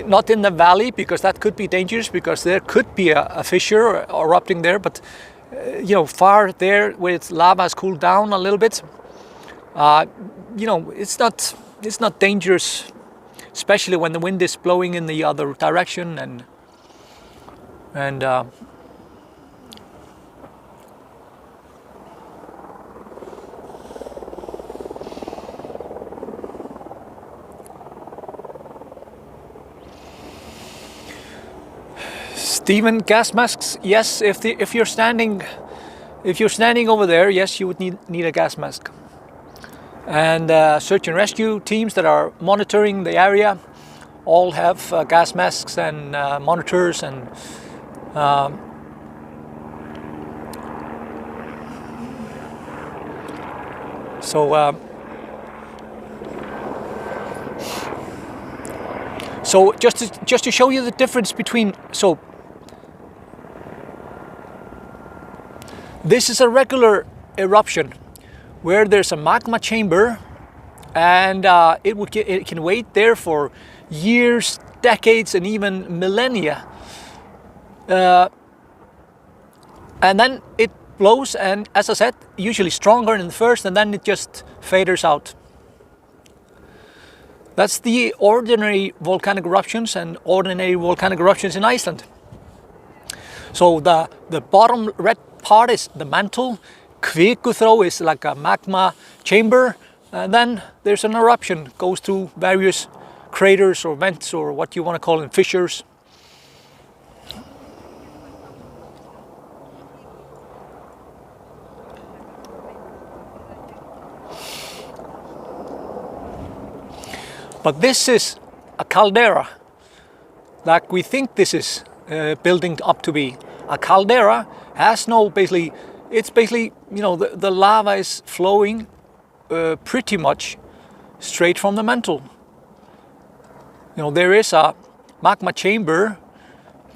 not in the valley, because that could be dangerous, because there could be a fissure erupting there. But you know, far there where lava has cooled down a little bit, you know, it's not dangerous, especially when the wind is blowing in the other direction and Stephen, gas masks. Yes, if you're standing over there, yes, you would need a gas mask. And search and rescue teams that are monitoring the area all have gas masks and monitors and so just to show you the difference between, so this is a regular eruption where there's a magma chamber, and it can wait there for years, decades, and even millennia, and then it blows, and as I said, usually stronger than the first, and then it just faders out. That's the ordinary volcanic eruptions and ordinary volcanic eruptions in Iceland. So the bottom red part is the mantle. Kvikuþró is like a magma chamber, and then there's an eruption, goes through various craters or vents or what you want to call them, fissures. But this is a caldera, like we think this is building up to be. A caldera has no, it's basically, you know, the lava is flowing pretty much straight from the mantle. You know, there is a magma chamber,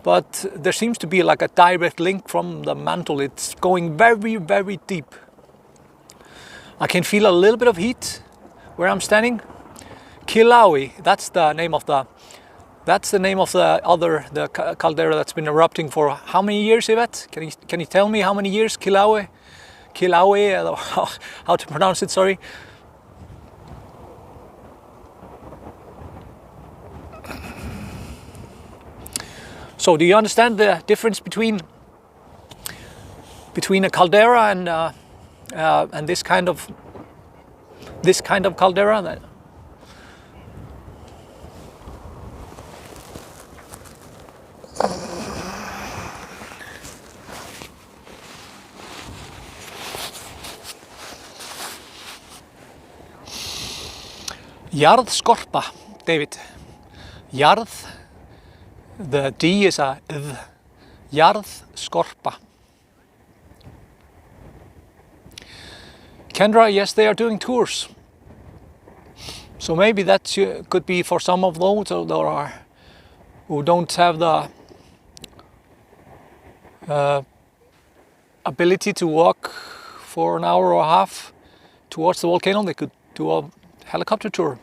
but there seems to be like a direct link from the mantle. It's going very, very deep. I can feel a little bit of heat where I'm standing. Kilauea, that's the name of the caldera that's been erupting for how many years, Yvette? Can you tell me how many years? Kilauea, how to pronounce it? Sorry. So, do you understand the difference between a caldera and this kind of caldera? Jarðskorpa, David. Jarð, the D is a ð. Jarðskorpa. Kendra, yes, they are doing tours. So maybe that could be for some of those who don't have the ability to walk for an hour or a half towards the volcano. They could do a helicopter tour,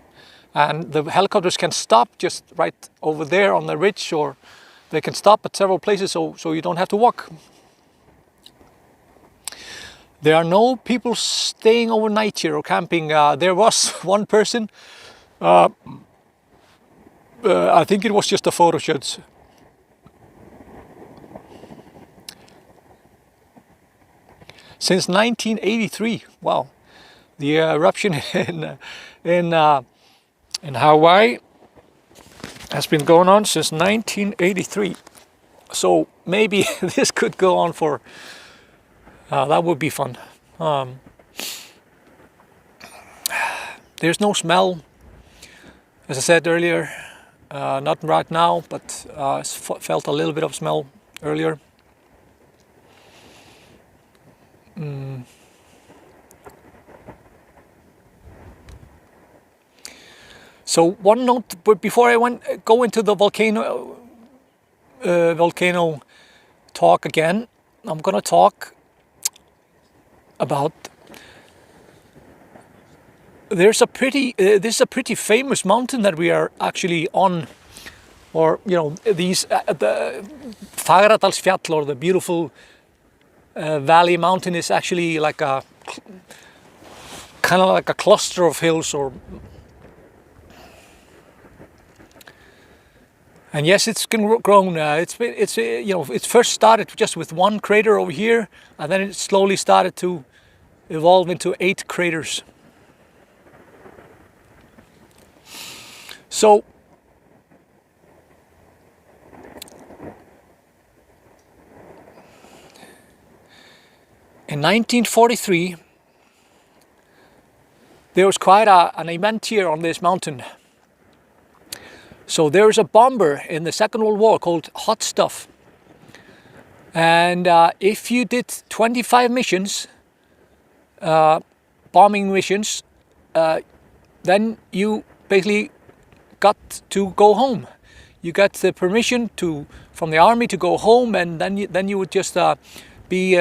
and the helicopters can stop just right over there on the ridge, or they can stop at several places, so you don't have to walk. There are no people staying overnight here or camping. There was one person, I think it was just a photo shoot. Since 1983, wow. The eruption in Hawaii has been going on since 1983. So maybe this could go on for, that would be fun. There's no smell, as I said earlier, not right now, but I felt a little bit of smell earlier. So one note, but before I go into the volcano talk again, I'm gonna talk about this is a pretty famous mountain that we are actually on, or the Fagradalsfjall, or the beautiful valley mountain, is actually like a kind of like a cluster of hills, and yes, it's grown. It's first started just with one crater over here, and then it slowly started to evolve into 8 craters. So in 1943, there was quite an event here on this mountain. So there was a bomber in the Second World War called Hot Stuff. And if you did 25 missions, bombing missions, then you basically got to go home. You got the permission from the army to go home, and then you would just be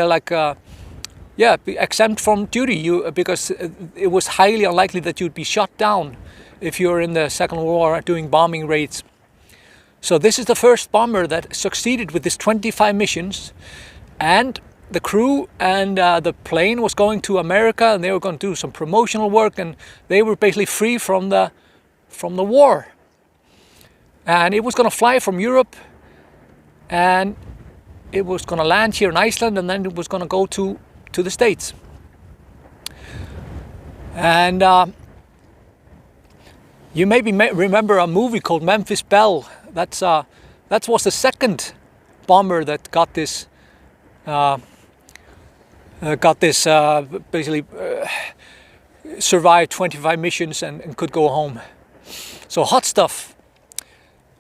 be exempt from duty. Because it was highly unlikely that you'd be shot down if you're in the Second World War doing bombing raids. So this is the first bomber that succeeded with this 25 missions, and the crew and the plane was going to America, and they were going to do some promotional work, and they were basically free from the war. And it was going to fly from Europe, and it was going to land here in Iceland, and then it was going to go to the States. And you maybe remember a movie called Memphis Belle. That was the second bomber that got this basically survived 25 missions and could go home. So Hot Stuff.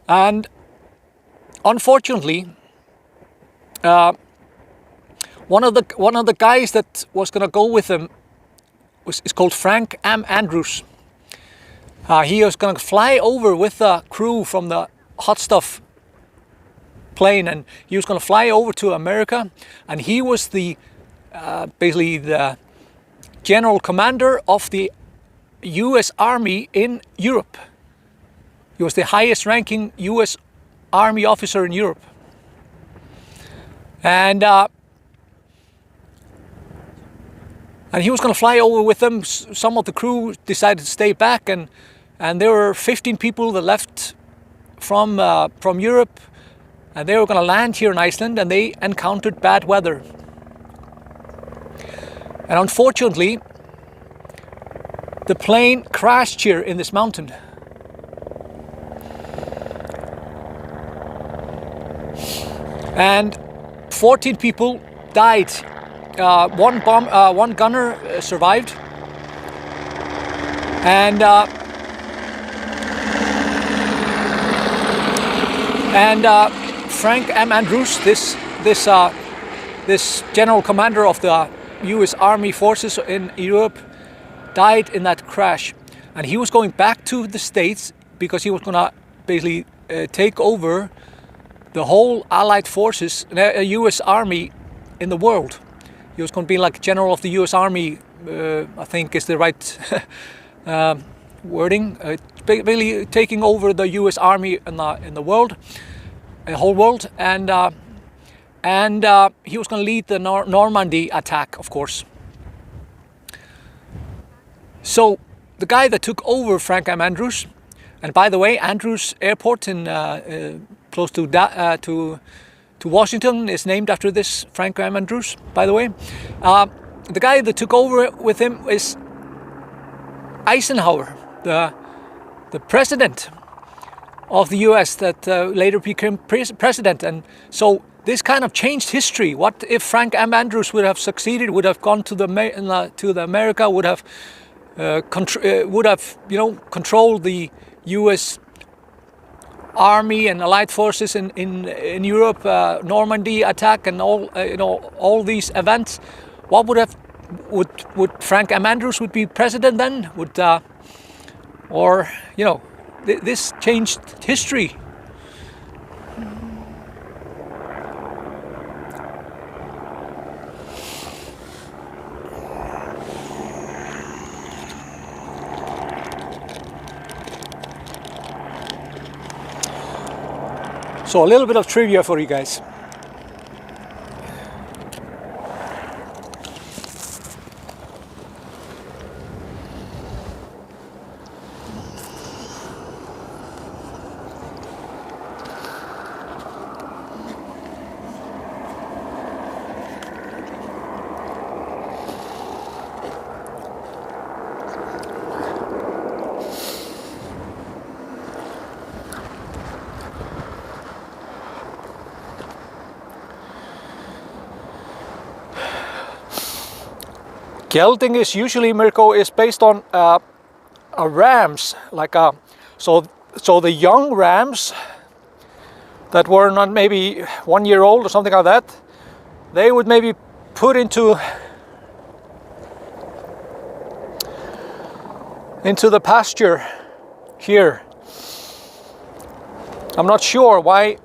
And unfortunately, one of the guys that was going to go with him is called Frank M. Andrews. He was going to fly over with the crew from the Hot Stuff plane, and he was going to fly over to America, and he was basically the general commander of the U.S. Army in Europe. He was the highest ranking U.S. Army officer in Europe. And he was going to fly over with them. Some of the crew decided to stay back, and there were 15 people that left from Europe, and they were going to land here in Iceland, and they encountered bad weather. And unfortunately, the plane crashed here in this mountain. And 14 people died. One gunner survived, and Frank M. Andrews, this general commander of the U.S. Army forces in Europe, died in that crash, and he was going back to the States because he was going to basically take over the whole Allied forces, U.S. Army in the world. He was going to be like general of the U.S. Army, I think is the right wording. Basically taking over the U.S. Army in the world, the whole world, and he was going to lead the Normandy attack, of course. So the guy that took over Frank M. Andrews, and by the way, Andrews Airport in close to Washington is named after this Frank M. Andrews, by the way. The guy that took over with him is Eisenhower, the president of the U.S. that later became president. And so this kind of changed history. What if Frank M. Andrews would have succeeded, would have gone to the America, would have controlled the U.S. Army and Allied forces in Europe, Normandy attack, and all these events? What would Frank M. Andrews would be president then? this changed history. So a little bit of trivia for you guys. Gelding is usually, Mirko, is based on rams, like so the young rams that were not maybe 1 year old or something like that, they would maybe put into the pasture here. I'm not sure why.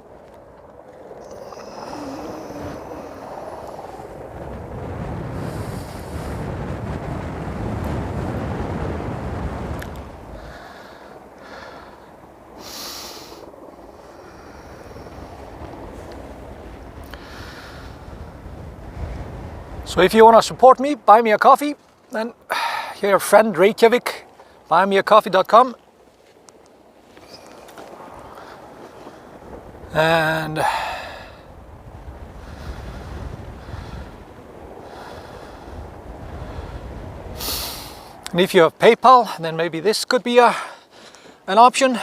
So if you want to support me, buy me a coffee, then Your Friend Reykjavik, buymeacoffee.com. And if you have PayPal, then maybe this could be an option.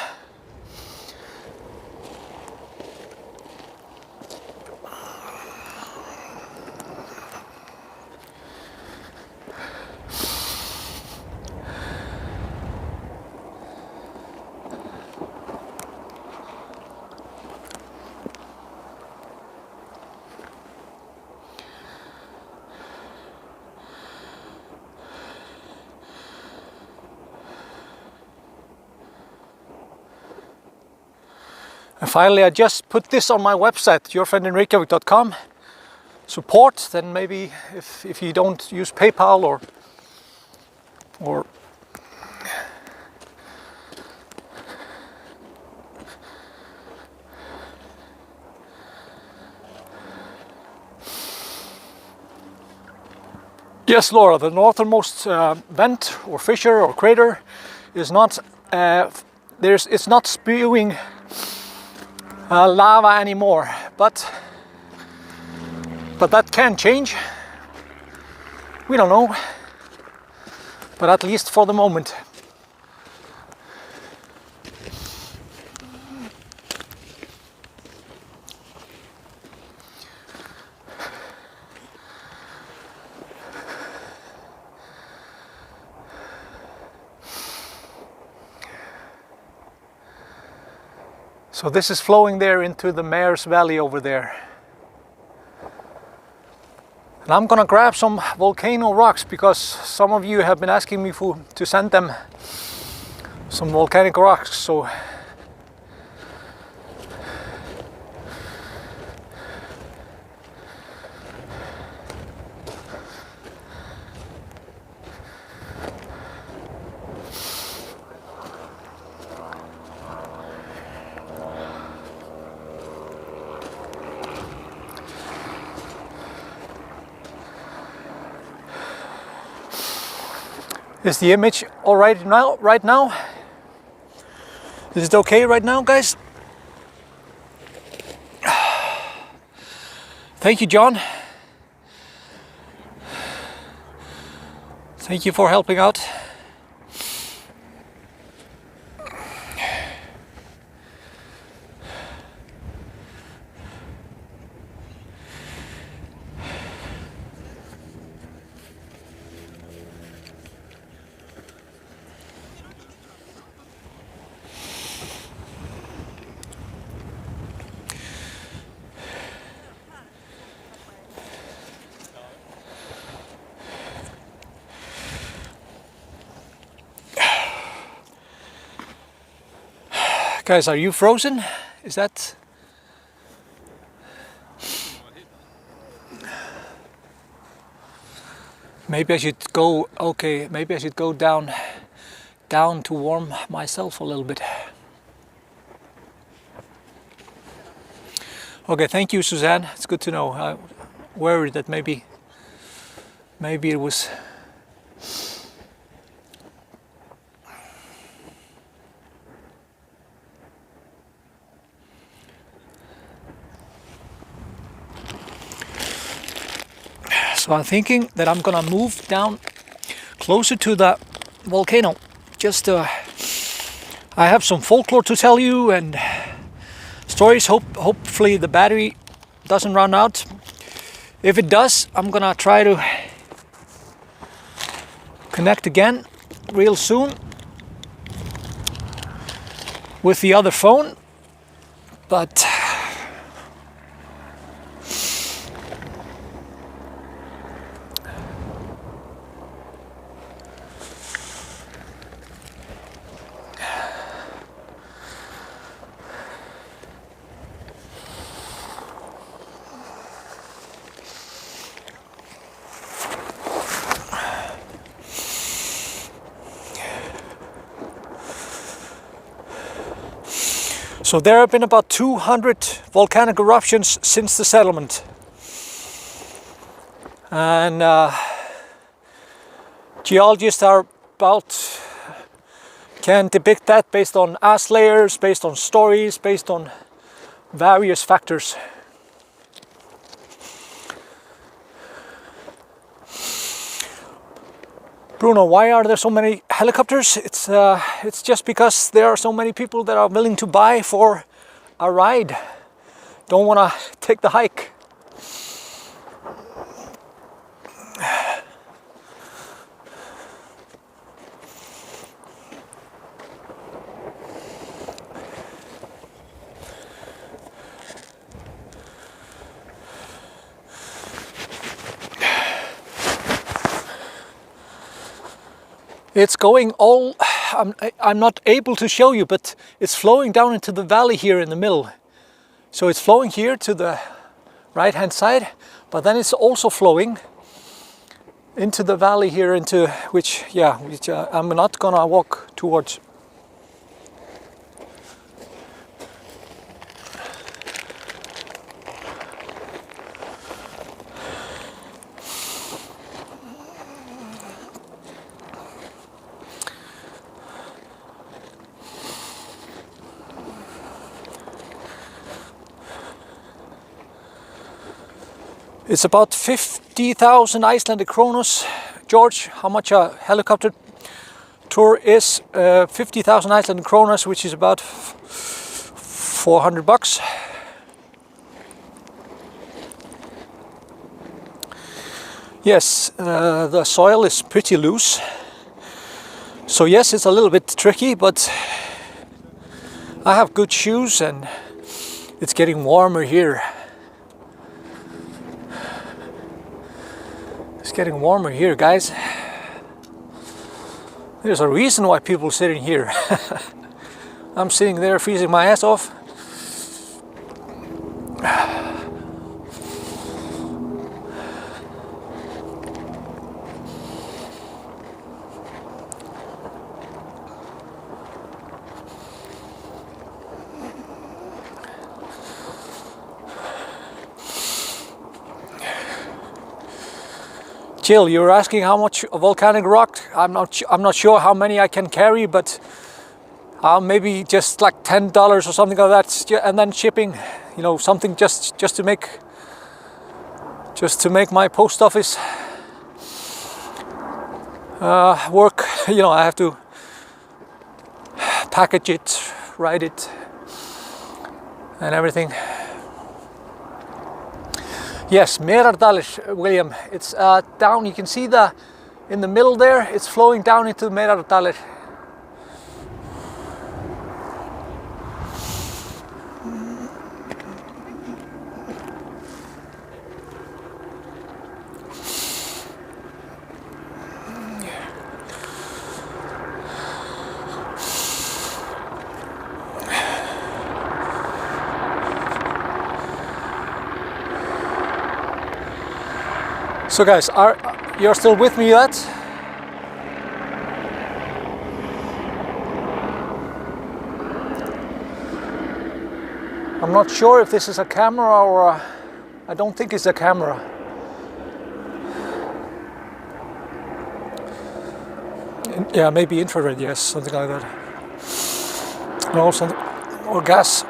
And finally, I just put this on my website, yourfriendinreykjavik.com. Support, then maybe if you don't use PayPal or Yes, Laura, the northernmost vent or fissure or crater is not it's not spewing lava anymore, but that can change. We don't know, but at least for the moment. So this is flowing there into the Mayor's Valley over there. And I'm gonna grab some volcano rocks because some of you have been asking me to send them some volcanic rocks. So is the image all right now? Right now? Is it okay right now, guys? Thank you, John. Thank you for helping out. Guys, are you frozen? Is that... Maybe I should go, okay, maybe I should go down to warm myself a little bit. Okay, thank you, Suzanne. It's good to know. I worried that maybe it was... So I'm thinking that I'm gonna move down closer to the volcano. Just I have some folklore to tell you and stories. Hopefully the battery doesn't run out. If it does, I'm gonna try to connect again real soon with the other phone. But so there have been about 200 volcanic eruptions since the settlement. And geologists can depict that based on ash layers, based on stories, based on various factors. Bruno, why are there so many helicopters? It's just because there are so many people that are willing to buy for a ride. Don't want to take the hike. It's going all, I'm not able to show you, but it's flowing down into the valley here in the middle. So it's flowing here to the right hand side, but then it's also flowing into the valley here into which I'm not gonna walk towards. It's about 50,000 Icelandic kronos. George, how much a helicopter tour is? 50,000 Icelandic kronos, which is about $400. Yes, the soil is pretty loose. So yes, it's a little bit tricky, but I have good shoes and it's getting warmer here. It's getting warmer here, guys. There's a reason why people are sitting here. I'm sitting there freezing my ass off. Jill, you were asking how much volcanic rock. I'm not sure how many I can carry, but maybe just like $10 or something like that, and then shipping. You know, something just to make my post office work. You know, I have to package it, write it, and everything. Yes, Merardalir, William. It's down. You can see in the middle there. It's flowing down into Merardalir. So guys, you're still with me yet? I'm not sure if this is a camera or I don't think it's a camera. Yeah, maybe infrared, yes, something like that. No, something, or gas.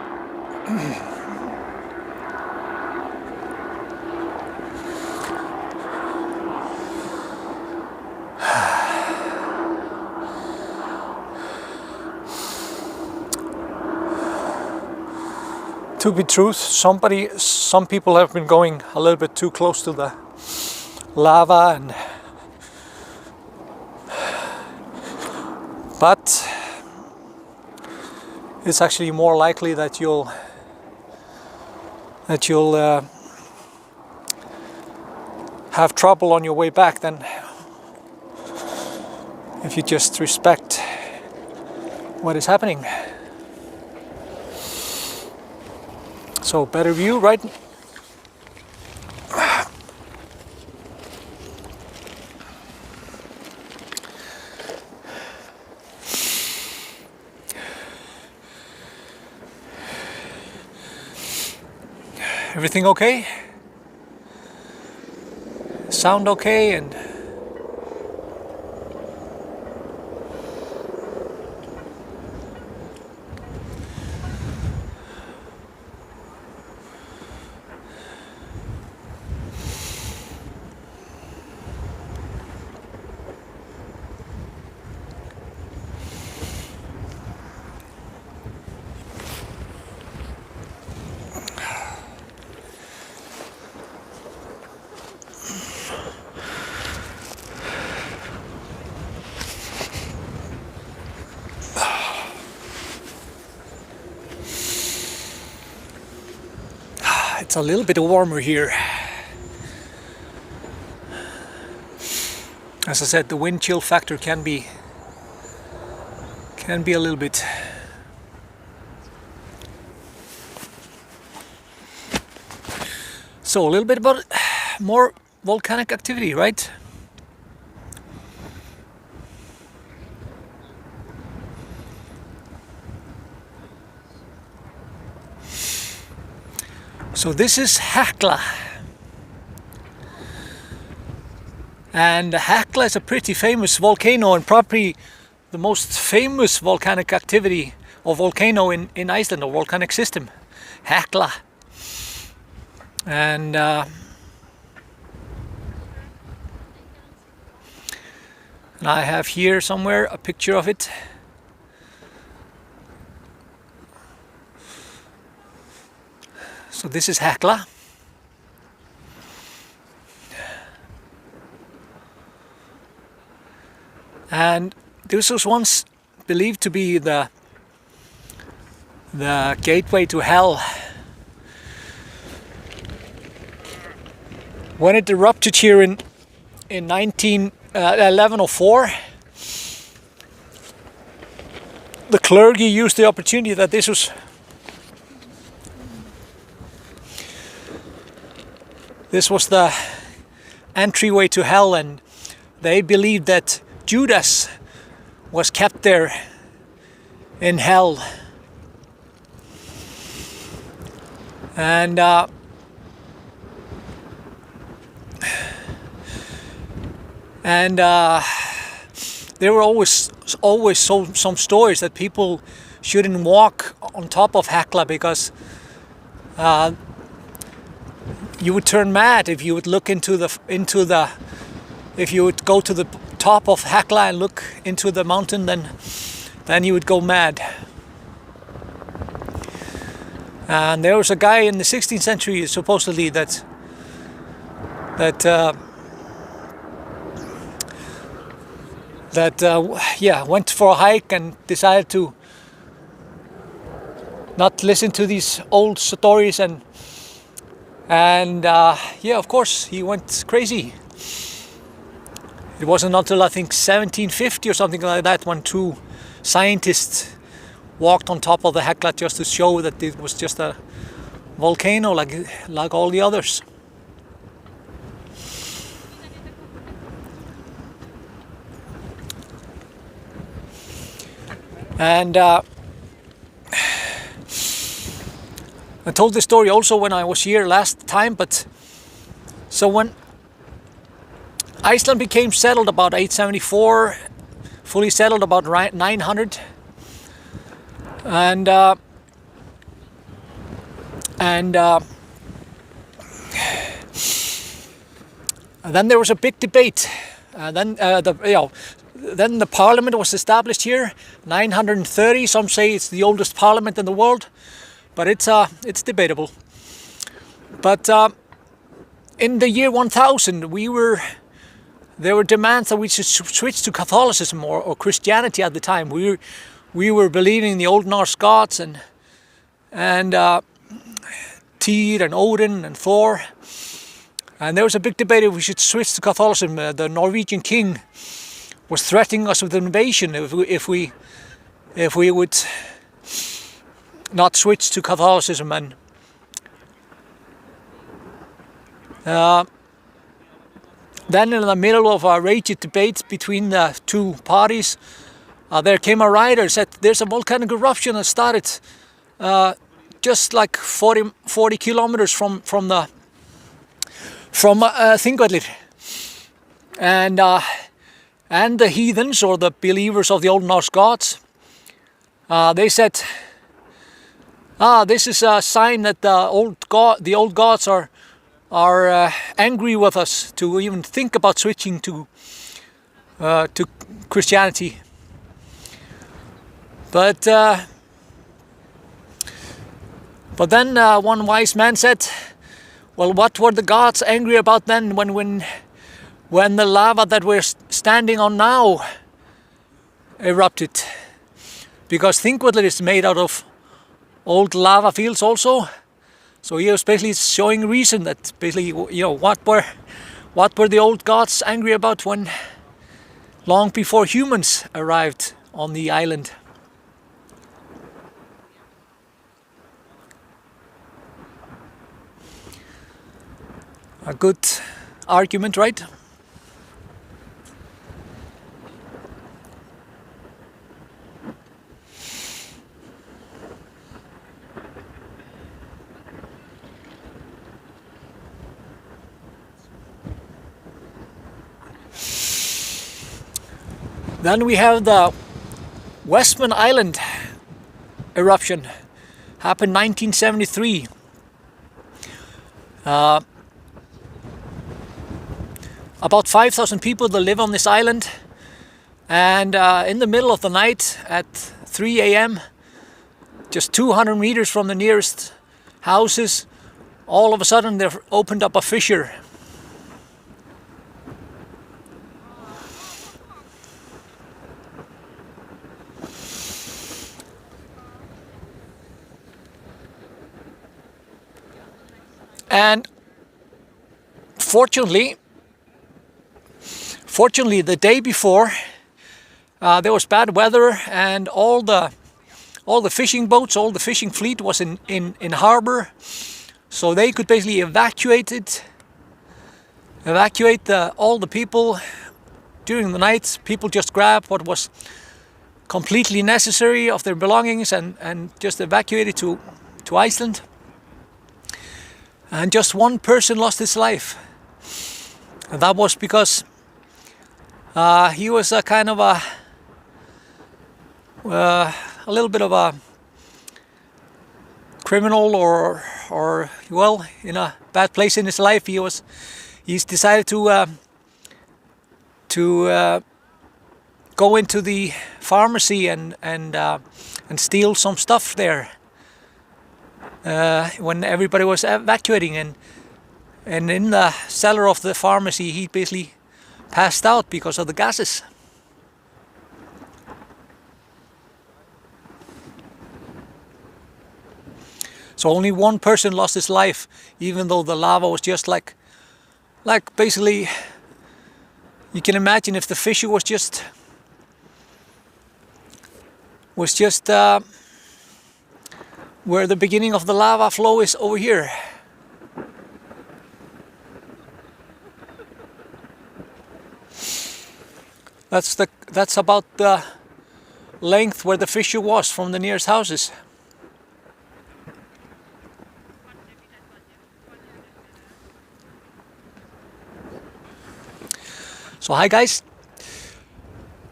To be truth, some people have been going a little bit too close to the lava, but it's actually more likely that you'll have trouble on your way back than if you just respect what is happening. So better view, right? Everything okay? Sound okay? And it's a little bit warmer here. As I said, the wind chill factor can be a little bit. So a little bit about more volcanic activity, right? So this is Hekla, and Hekla is a pretty famous volcano and probably the most famous volcanic activity or volcano in Iceland, or volcanic system, Hekla. And I have here somewhere a picture of it. So this is Hekla. And this was once believed to be the gateway to hell. When it erupted here in 1104, the clergy used the opportunity that this was the entryway to hell, and they believed that Judas was kept there in hell. And there were always some stories that people shouldn't walk on top of Hekla because you would turn mad if you would look if you would go to the top of Hekla and look into the mountain, then you would go mad. And there was a guy in the 16th century supposedly that went for a hike and decided to not listen to these old stories, and of course he went crazy. It wasn't until I think 1750 or something like that when two scientists walked on top of the Hekla just to show that it was just a volcano like all the others. And I told this story also when I was here last time, but so when Iceland became settled about 874, fully settled about 900, and then there was a big debate. Then the parliament was established here, 930. Some say it's the oldest parliament in the world, but it's debatable. But in the year 1000, there were demands that we should switch to Catholicism or Christianity at the time. We were believing in the Old Norse gods and Tyr and Odin and Thor. And there was a big debate if we should switch to Catholicism. The Norwegian king was threatening us with invasion if we would not switch to Catholicism. And then in the middle of a raging debate between the two parties, there came a writer and said there's a volcanic eruption that started just like 40 kilometers from Thingvellir, and the heathens or the believers of the Old Norse gods, they said, this is a sign that the old gods are angry with us to even think about switching to Christianity. But then one wise man said, well, what were the gods angry about then when the lava that we're standing on now erupted? Because Thingvellir is made out of old lava fields also. So he was basically showing reason that basically, what were the old gods angry about when long before humans arrived on the island? A good argument, right? Then we have the Westman Island eruption, happened 1973. About 5,000 people that live on this island, and in the middle of the night at 3 a.m., just 200 meters from the nearest houses, all of a sudden they've opened up a fissure. And fortunately, the day before, there was bad weather, and all the fishing boats, all the fishing fleet was in harbor, so they could basically evacuate all the people during the night. People just grabbed what was completely necessary of their belongings and just evacuated to Iceland. And just one person lost his life, and that was because he was a kind of a little bit of a criminal, or well, in a bad place in his life. He's decided to go into the pharmacy and steal some stuff there when everybody was evacuating, and in the cellar of the pharmacy he basically passed out because of the gases. So only one person lost his life, even though the lava was just like basically, you can imagine if the fissure was just where the beginning of the lava flow is over here. That's about the length where the fissure was from the nearest houses. So hi guys.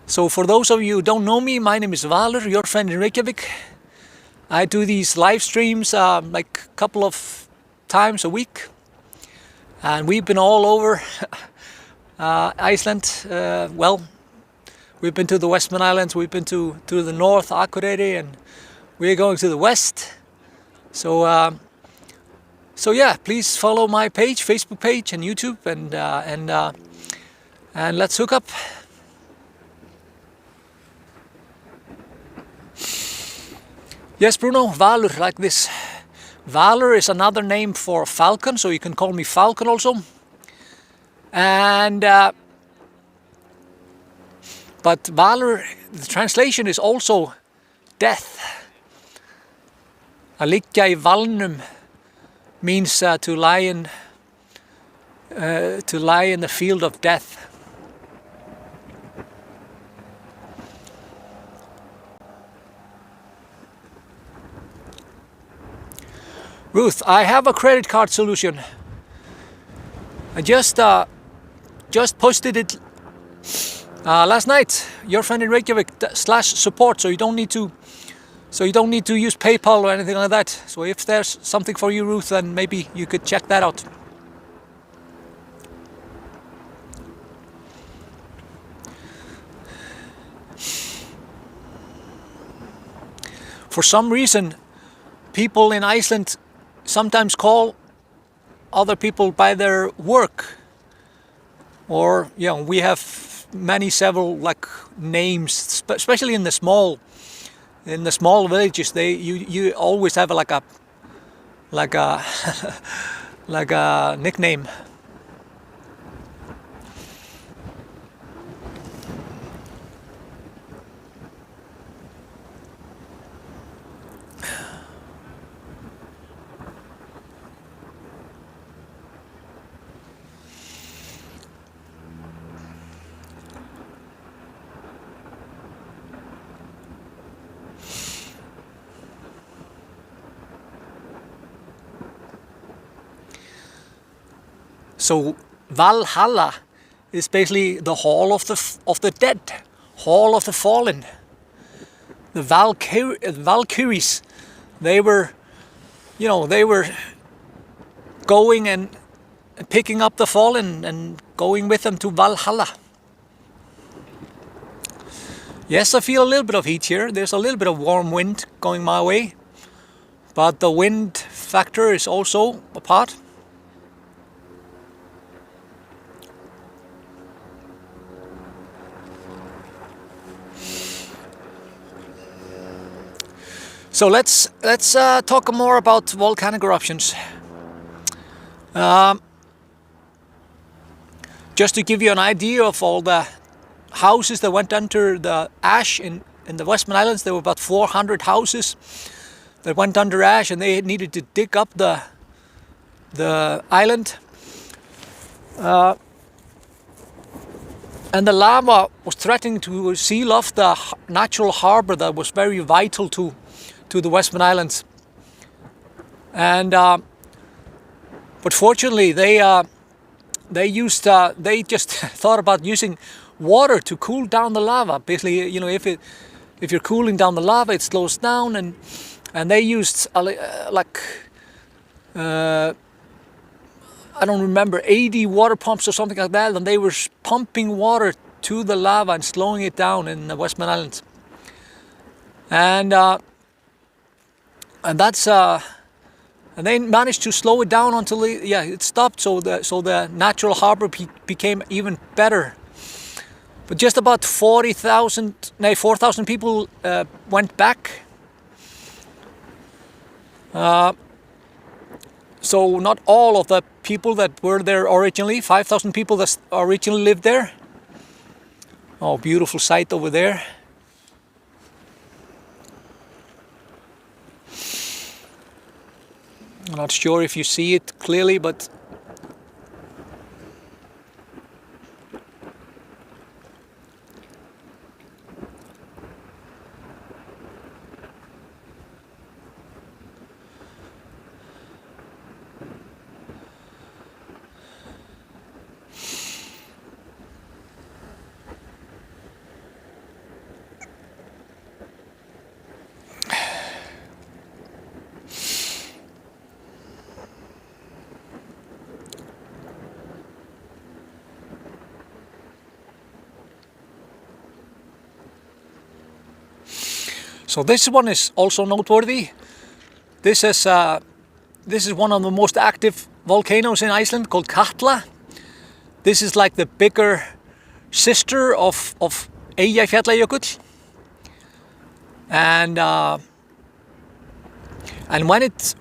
So for those of you who don't know me, my name is Valur, your friend in Reykjavik. I do these live streams like a couple of times a week. And we've been all over Iceland. Well, we've been to the Westman Islands, we've been to the north, Akureyri, and we're going to the west. So so yeah, please follow my page, Facebook page and YouTube, and let's hook up. Yes, Bruno, Valur, like this. Valur is another name for falcon, so you can call me Falcon also. And but Valur, the translation is also death. Að liggja í valnum means to lie in the field of death. Ruth, I have a credit card solution. I just posted it last night. Your Friend in Reykjavik /support, so you don't need to use PayPal or anything like that. So if there's something for you, Ruth, then maybe you could check that out. For some reason, people in Iceland sometimes call other people by their work, or we have several like names, especially in the small villages. You always have like a like a nickname. So Valhalla is basically the hall of the dead, hall of the fallen. The Valkyries, they were going and picking up the fallen and going with them to Valhalla. Yes, I feel a little bit of heat here. There's a little bit of warm wind going my way, but the wind factor is also a part. So let's talk more about volcanic eruptions. Just to give you an idea of all the houses that went under the ash in the Westman Islands, there were about 400 houses that went under ash, and they needed to dig up the island. And the lava was threatening to seal off the natural harbor that was very vital to the Westman Islands. And but fortunately they just thought about using water to cool down the lava. Basically, if you're cooling down the lava, it slows down, and they used I don't remember, 80 water pumps or something like that, and they were pumping water to the lava and slowing it down in the Westman Islands. And that's and they managed to slow it down until it stopped. So the natural harbor became even better. But just about 4,000 people went back. So not all of the people that were there originally, 5,000 people that originally lived there. Oh, beautiful sight over there. I'm not sure if you see it clearly, but So this one is also noteworthy. This is one of the most active volcanoes in Iceland, called Katla. This is like the bigger sister of Eyjafjallajökull. And when it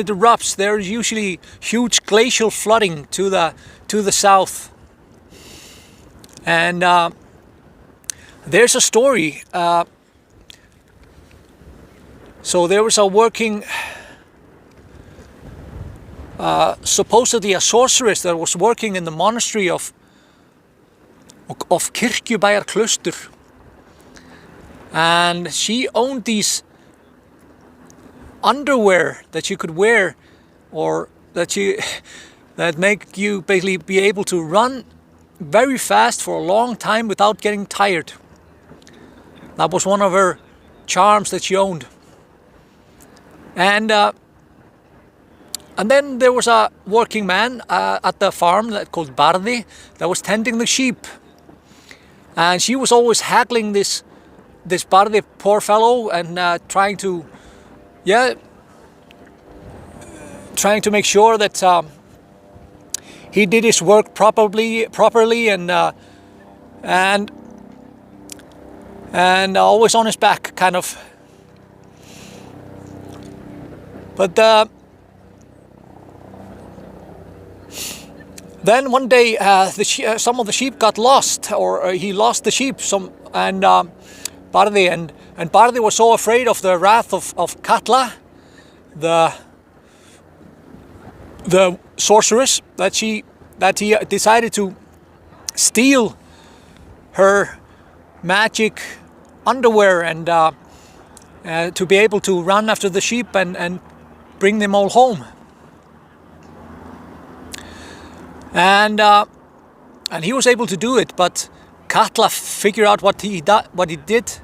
erupts, there's usually huge glacial flooding to the south. And there's a story. So there was a working, supposedly a sorceress that was working in the monastery of Kirkjubæjarklaustur, and she owned these underwear that you could wear, or that make you basically be able to run very fast for a long time without getting tired. That was one of her charms that she owned. And then there was a working man at the farm called Barði that was tending the sheep, and she was always haggling this Barði, poor fellow, and trying to make sure that he did his work properly, and always on his back, kind of. But then one day some of the sheep got lost, or he lost the sheep. Barði and Barði was so afraid of the wrath of Katla, the sorceress, that he decided to steal her magic underwear and to be able to run after the sheep and bring them all home. And he was able to do it, but Katla figured out what he did,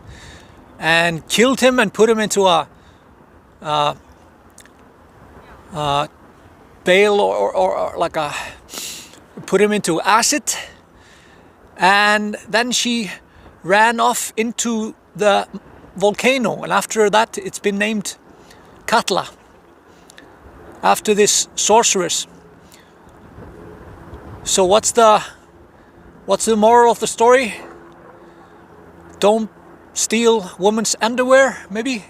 and killed him and put him into a bale, or like put him into acid, and then she ran off into the volcano, and after that it's been named Katla, after this sorceress. So what's the moral of the story? Don't steal women's underwear, maybe?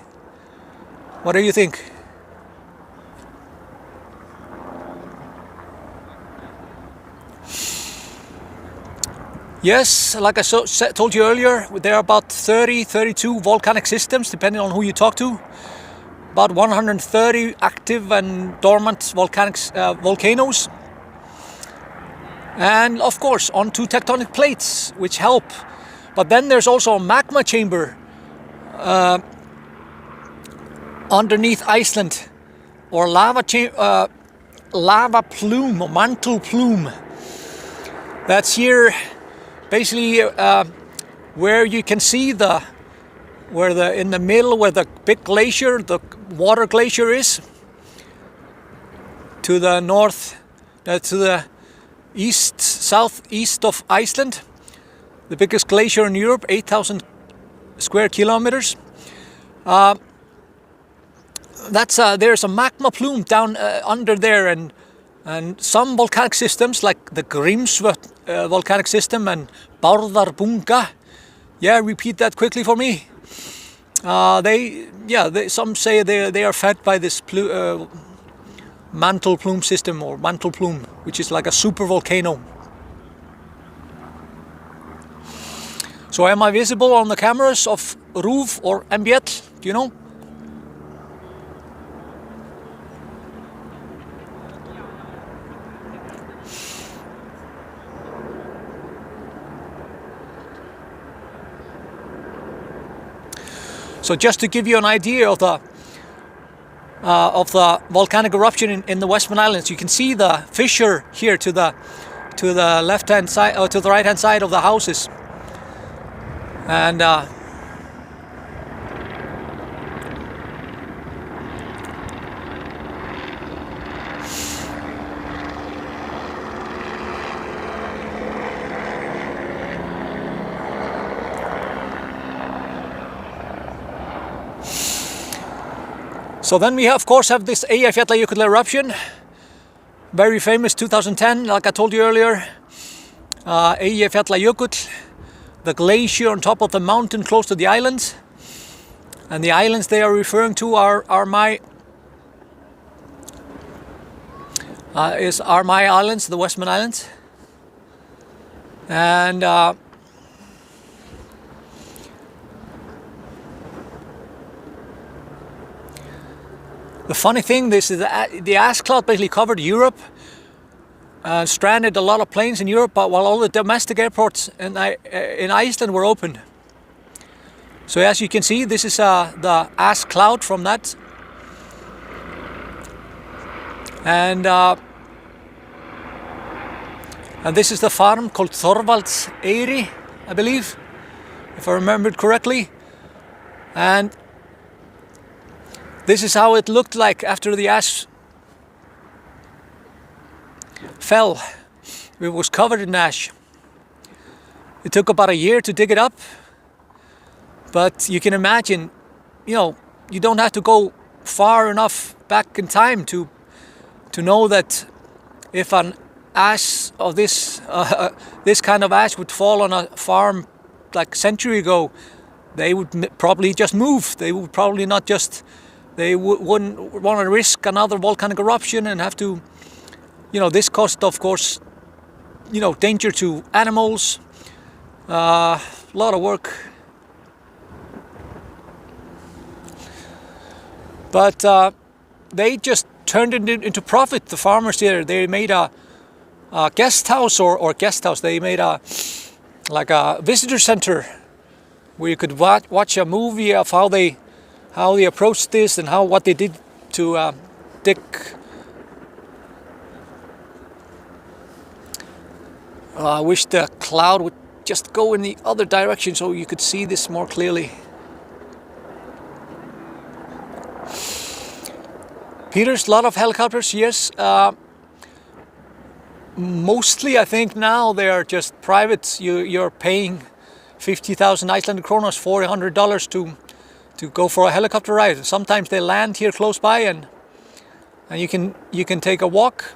What do you think? Yes, like I told you earlier, there are about 32 volcanic systems, depending on who you talk to. About 130 active and dormant volcanoes. And of course, on 2 tectonic plates, which help. But then there's also a magma chamber underneath Iceland, or lava plume, or mantle plume. That's here, basically, where you can see in the middle, where the big glacier, the water glacier is, to the north, to the southeast of Iceland, the biggest glacier in Europe, 8,000 square kilometers. There's a magma plume down under there, and some volcanic systems, like the Grímsvötn volcanic system and Bárðarbunga. Yeah, repeat that quickly for me. Some say they are fed by this mantle plume system, or mantle plume, which is like a super volcano. So am I visible on the cameras of RÚV or MBL? Do you know? So just to give you an idea of the volcanic eruption in the Westman Islands, you can see the fissure here to the left hand side, or to the right hand side of the houses, and So then we of course have this Eyjafjallajökull eruption, very famous 2010, like I told you earlier. Eyjafjallajökull, the glacier on top of the mountain close to the islands. And the islands they are referring to are my Islands, the Westman Islands. And the funny thing, this is the ash cloud basically covered Europe, stranded a lot of planes in Europe, while all the domestic airports in Iceland were open. So as you can see, this is the ash cloud from that, and this is the farm called Thorvaldseyri, I believe, if I remembered correctly, and this is how it looked like after the ash fell. It was covered in ash. It took about a year to dig it up, but you can imagine, you don't have to go far enough back in time to know that if an ash of this kind of ash would fall on a farm like a century ago, they would probably just move. They would probably not just. They wouldn't want to risk another volcanic eruption and have to, this caused, of course, danger to animals, a lot of work. But they just turned it into profit, the farmers here. They made a guest house or guest house. They made a visitor center where you could watch a movie of how they approached this and what they did to dig. I wish the cloud would just go in the other direction so you could see this more clearly. Peter's, a lot of helicopters, yes. Mostly I think now they are just private. You're paying 50,000 Icelandic kronas, $400 to go for a helicopter ride. Sometimes they land here close by and you can take a walk.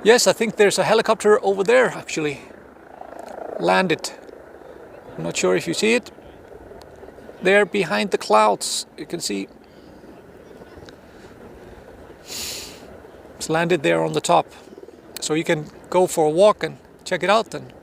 Yes, I think there's a helicopter over there actually landed. I'm not sure if you see it. There behind the clouds, you can see it's landed there on the top. So you can go for a walk and check it out then.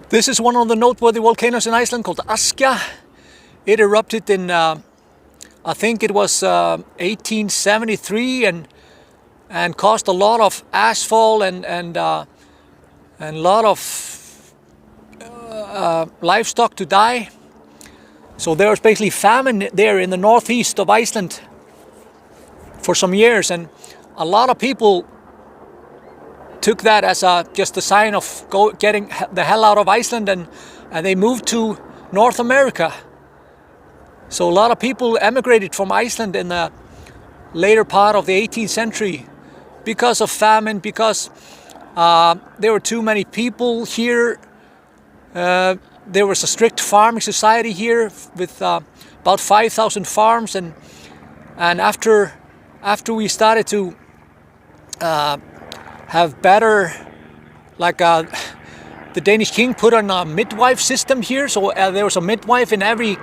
This is one of the noteworthy volcanoes in Iceland called Askja. It erupted in, I think it was 1873 and caused a lot of ashfall and a lot of livestock to die. So there was basically famine there in the northeast of Iceland for some years, and a lot of people took that as just a sign of getting the hell out of Iceland, and they moved to North America. So a lot of people emigrated from Iceland in the later part of the 18th century because of famine, because there were too many people here. There was a strict farming society here with about 5,000 farms, and after we started to have better, the Danish king put on a midwife system here, so there was a midwife in every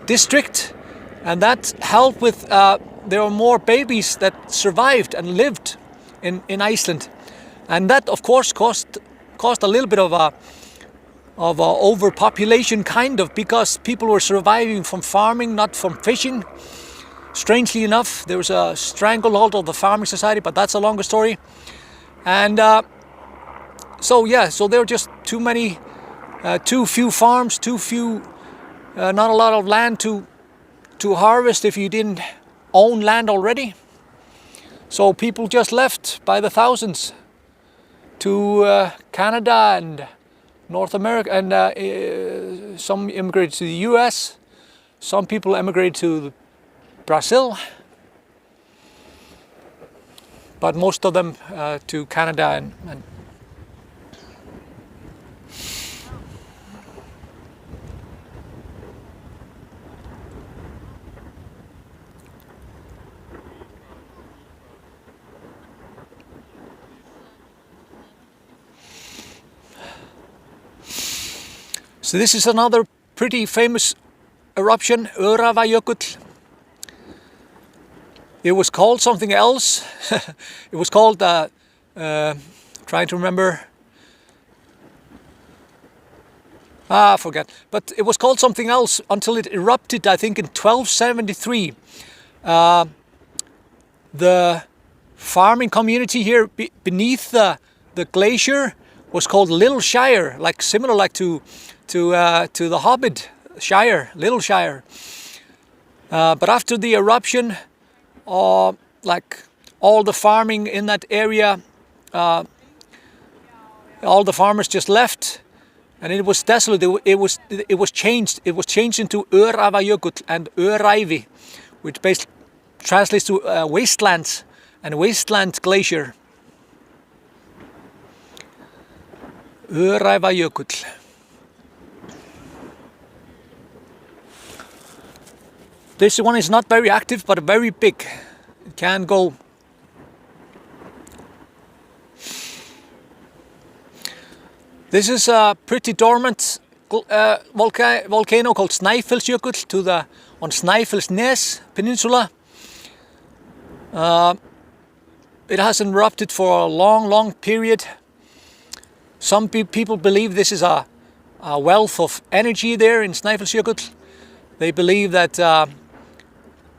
district, and that helped with there were more babies that survived and lived in Iceland, and that of course caused a little bit of a overpopulation because people were surviving from farming, not from fishing. Strangely enough, there was a stranglehold of the farming society, but that's a longer story. And so there were just too few farms, not a lot of land to to harvest if you didn't own land already. So people just left by the thousands to Canada and North America, and some immigrated to the US, some people emigrated to Brazil, but most of them to Canada and so this is another pretty famous eruption, Uravayakut. It was called something else. It was called, trying to remember, I forget. But it was called something else until it erupted, I think, in 1273. The farming community here beneath the glacier was called Little Shire, like similar like to the Hobbit Shire, Little Shire. But after the eruption, like all the farming in that area, all the farmers just left, and it was desolate. It was changed. It was changed into Uravayakut and Öræfi, which basically translates to wastelands and wasteland glacier. Uravayakut. This one is not very active, but very big. It can go. This is a pretty dormant volcano called Snyfield Circuit on Snæfellsnes Peninsula. It hasn't erupted for a long period. Some people believe this is a wealth of energy there in Snyfield Circuit. They believe that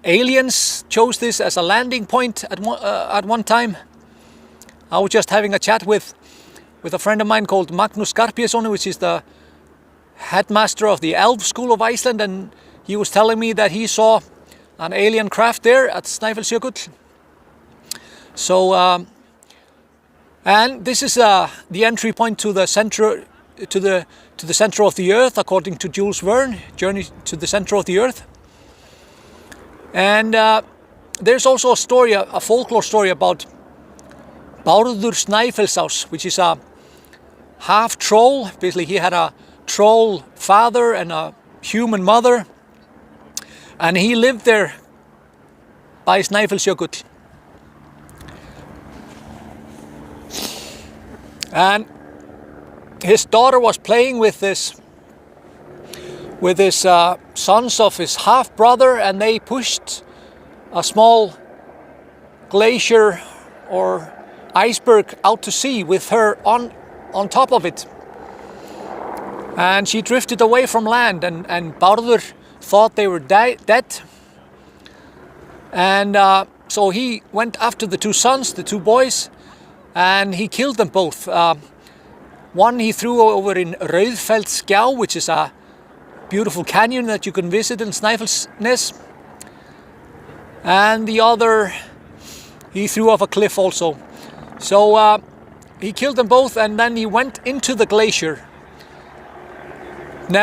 aliens chose this as a landing point at one time. I was just having a chat with a friend of mine called Magnus Skarpjason, which is the headmaster of the Elf School of Iceland, and he was telling me that he saw an alien craft there at Snyfield Circuit. So, and this is the entry point to the center, to the center of the Earth, according to Jules Verne, Journey to the Center of the Earth. And there's also a story, a folklore story about Bárður Snæfellsás, which is a half troll. Basically, he had a troll father and a human mother, and he lived there by Snæfellsjökull. And his daughter was playing with his sons of his half brother, and they pushed a small glacier or iceberg out to sea with her on top of it. And she drifted away from land, and Bárður thought they were dead. And so he went after the two sons, the two boys, and he killed them both. One he threw over in Rauðfellsgjá, which is a beautiful canyon that you can visit in Snæfellsnes. And the other he threw off a cliff also. So he killed them both, and then he went into the glacier. He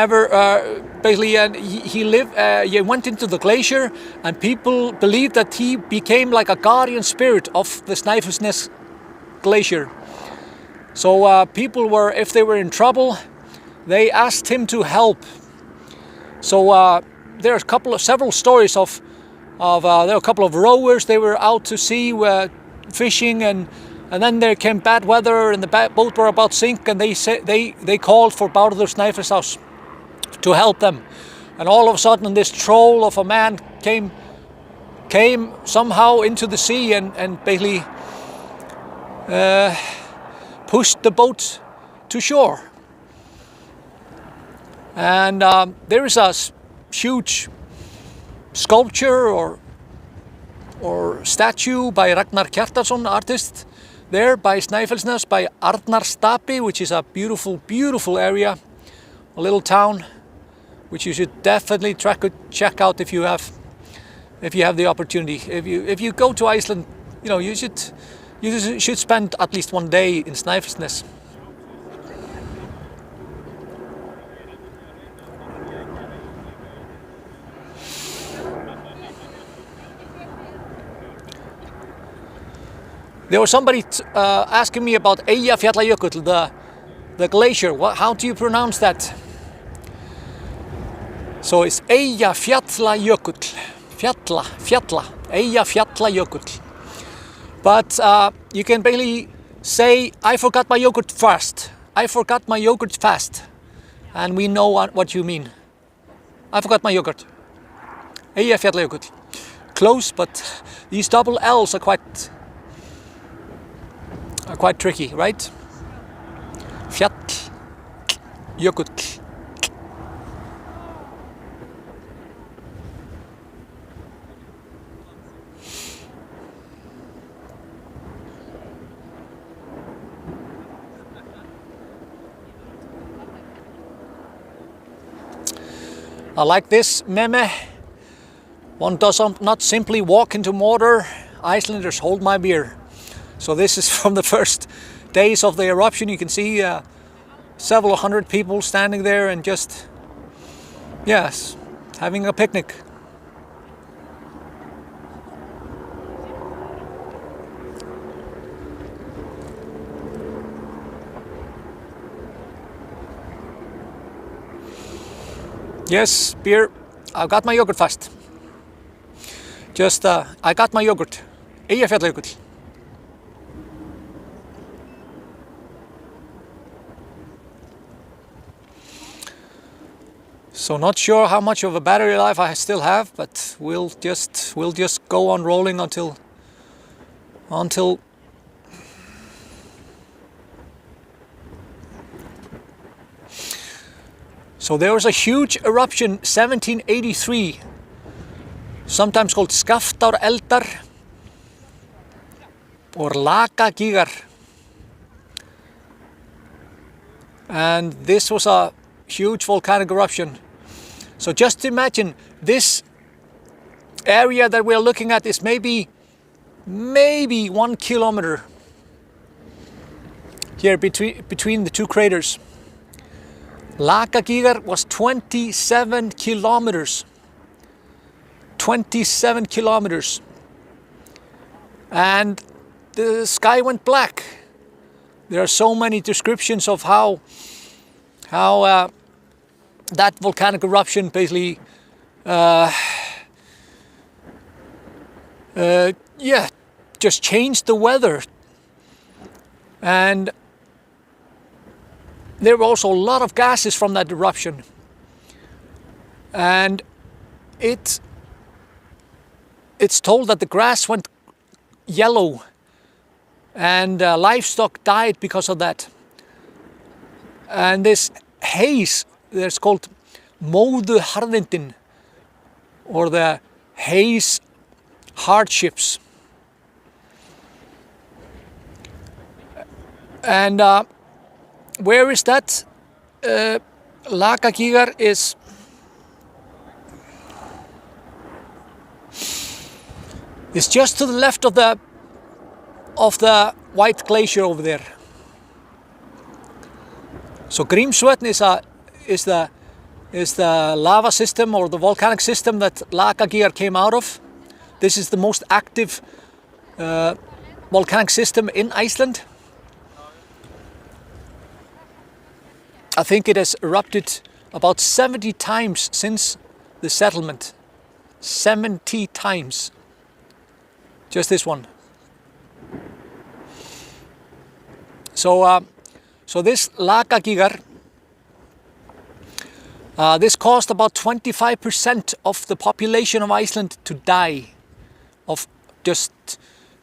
went into the glacier, and people believed that he became like a guardian spirit of the Snæfellsnes glacier. So people were, if they were in trouble, they asked him to help. So there's several stories of there were a couple of rowers. They were out to sea fishing, and then there came bad weather, and the boat were about to sink, and they called for Bárður Snæfellsás to help them. And all of a sudden, this troll of a man came somehow into the sea and basically pushed the boat to shore. And there is a huge sculpture or statue by Ragnar Kjartarsson, artist, there by Snæfellsnes, by Arnarstapi, which is a beautiful area, a little town, which you should definitely check out if you have if you have the opportunity. If you go to Iceland, you know, you should spend at least one day in Snæfellsnes. There was somebody asking me about Eyjafjallajökull, the glacier. How do you pronounce that? So it's Eyjafjallajökull. Fjalla, Eyjafjallajökull. But you can barely say, I forgot my yogurt fast. I forgot my yogurt fast. And we know what you mean. I forgot my yogurt. Eyjafjallajökull. Close, but these double L's are quite tricky, right? Fjall, jökull. I like this meme. One does not simply walk into water. Icelanders hold my beer. So this is from the first days of the eruption. You can see several hundred people standing there and just, yes, having a picnic. Yes, beer. I've got my yogurt fast. Just, I got my yogurt. Eyjafjallajökull. So not sure how much of a battery life I still have, but we'll just go on rolling until. So there was a huge eruption, 1783, sometimes called Skaftáreldar or Lakagigar. And this was a huge volcanic eruption. So just imagine this area that we're looking at is maybe 1 kilometer here between the two craters. Lakagigar was 27 kilometers. 27 kilometers. And the sky went black. There are so many descriptions of how that volcanic eruption basically just changed the weather. And there were also a lot of gases from that eruption. And it's told that the grass went yellow and livestock died because of that. And this haze, there's called móðuharðindin, or the haze hardships. And where is that? Lakagigar is just to the left of the white glacier over there. So Grímsvötn is the lava system or the volcanic system that Lakagigar came out of. This is the most active volcanic system in Iceland. I think it has erupted about 70 times since the settlement. 70 times. Just this one. So this Lakagigar, this caused about 25% of the population of Iceland to die. Of just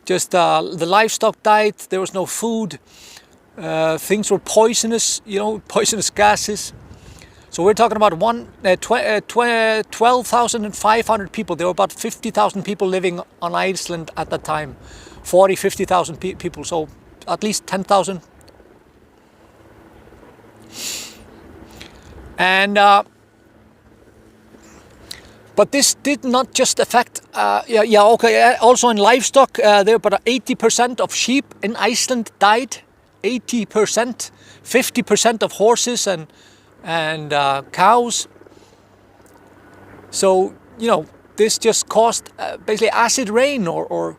the livestock died. There was no food. Things were poisonous, poisonous gases. So we're talking about 12,500 people. There were about 50,000 people living on Iceland at that time. 50,000 people, so at least 10,000. And But this did not just affect, also in livestock, there about 80% of sheep in Iceland died. 80%, 50% of horses and cows. So, this just caused basically acid rain or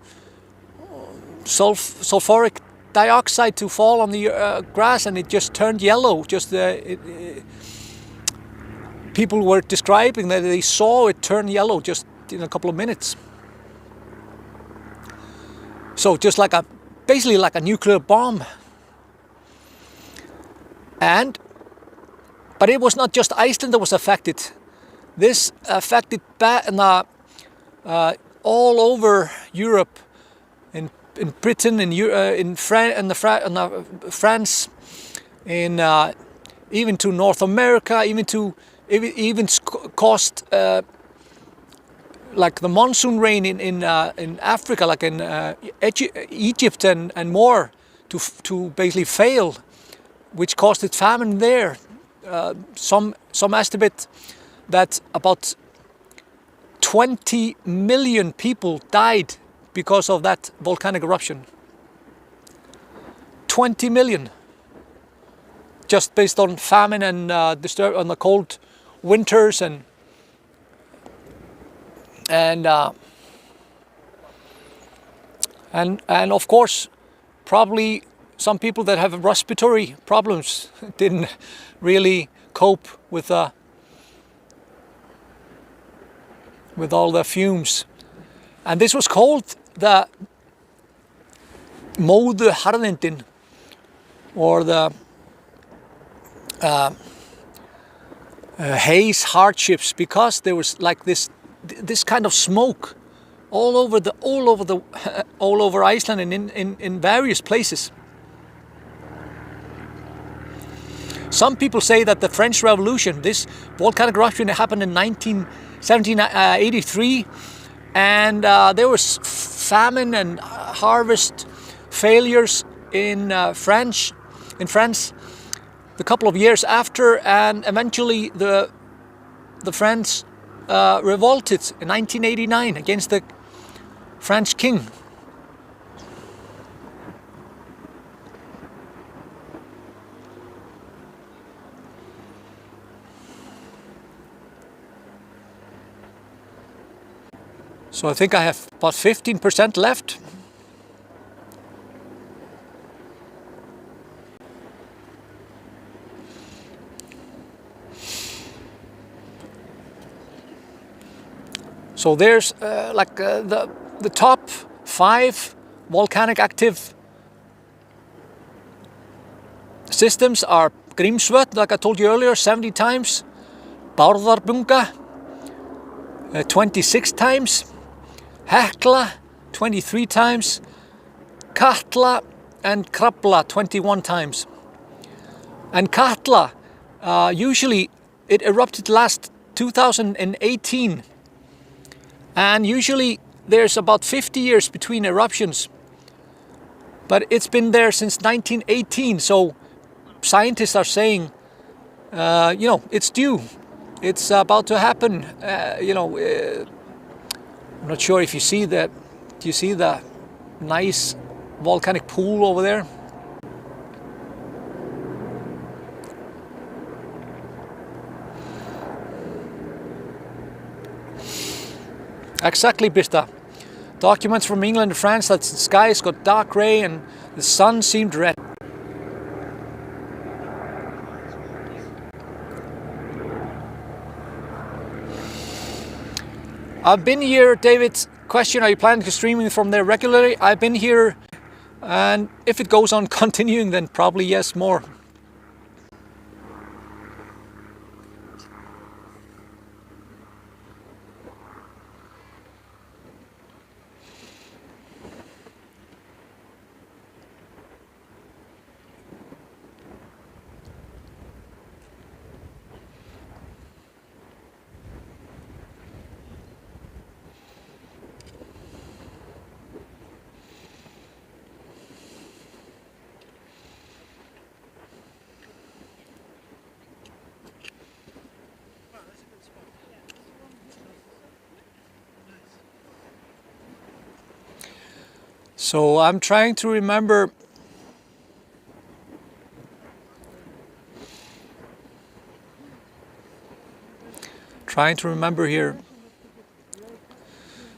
sulfuric dioxide to fall on the grass, and it just turned yellow. People were describing that they saw it turn yellow just in a couple of minutes. So just basically like a nuclear bomb. But it was not just Iceland that was affected. This affected all over Europe, in Britain, in France, even to North America, even caused like the monsoon rain in Africa, like in Egypt and more, to basically fail, which caused it famine there. Some estimate that about 20 million people died because of that volcanic eruption. 20 million, just based on famine and on the cold winters and of course, probably some people that have respiratory problems didn't really cope with all the fumes. And this was called the Móðuharðindin, or the haze hardships, because there was like this kind of smoke all over Iceland and in various places. Some people say that the French Revolution, this volcanic eruption, happened in 1783, and there was famine and harvest failures in France a couple of years after, and eventually the French revolted in 1989 against the French king. So I think I have about 15% left. So there's the top 5 volcanic active systems are Grímsvötn, like I told you earlier, 70 times, Bárðarbunga 26 times, Hekla 23 times, Katla and Krafla 21 times. And Katla, usually it erupted last 2018, and usually there's about 50 years between eruptions, but it's been there since 1918, so scientists are saying, it's due. It's about to happen. I'm not sure if you see that. Do you see the nice volcanic pool over there? Exactly, Birta. Documents from England and France that the skies got dark grey and the sun seemed red. I've been here, David. Question, are you planning to streaming from there regularly? I've been here, and if it goes on continuing, then probably yes, more. So I'm trying to remember here.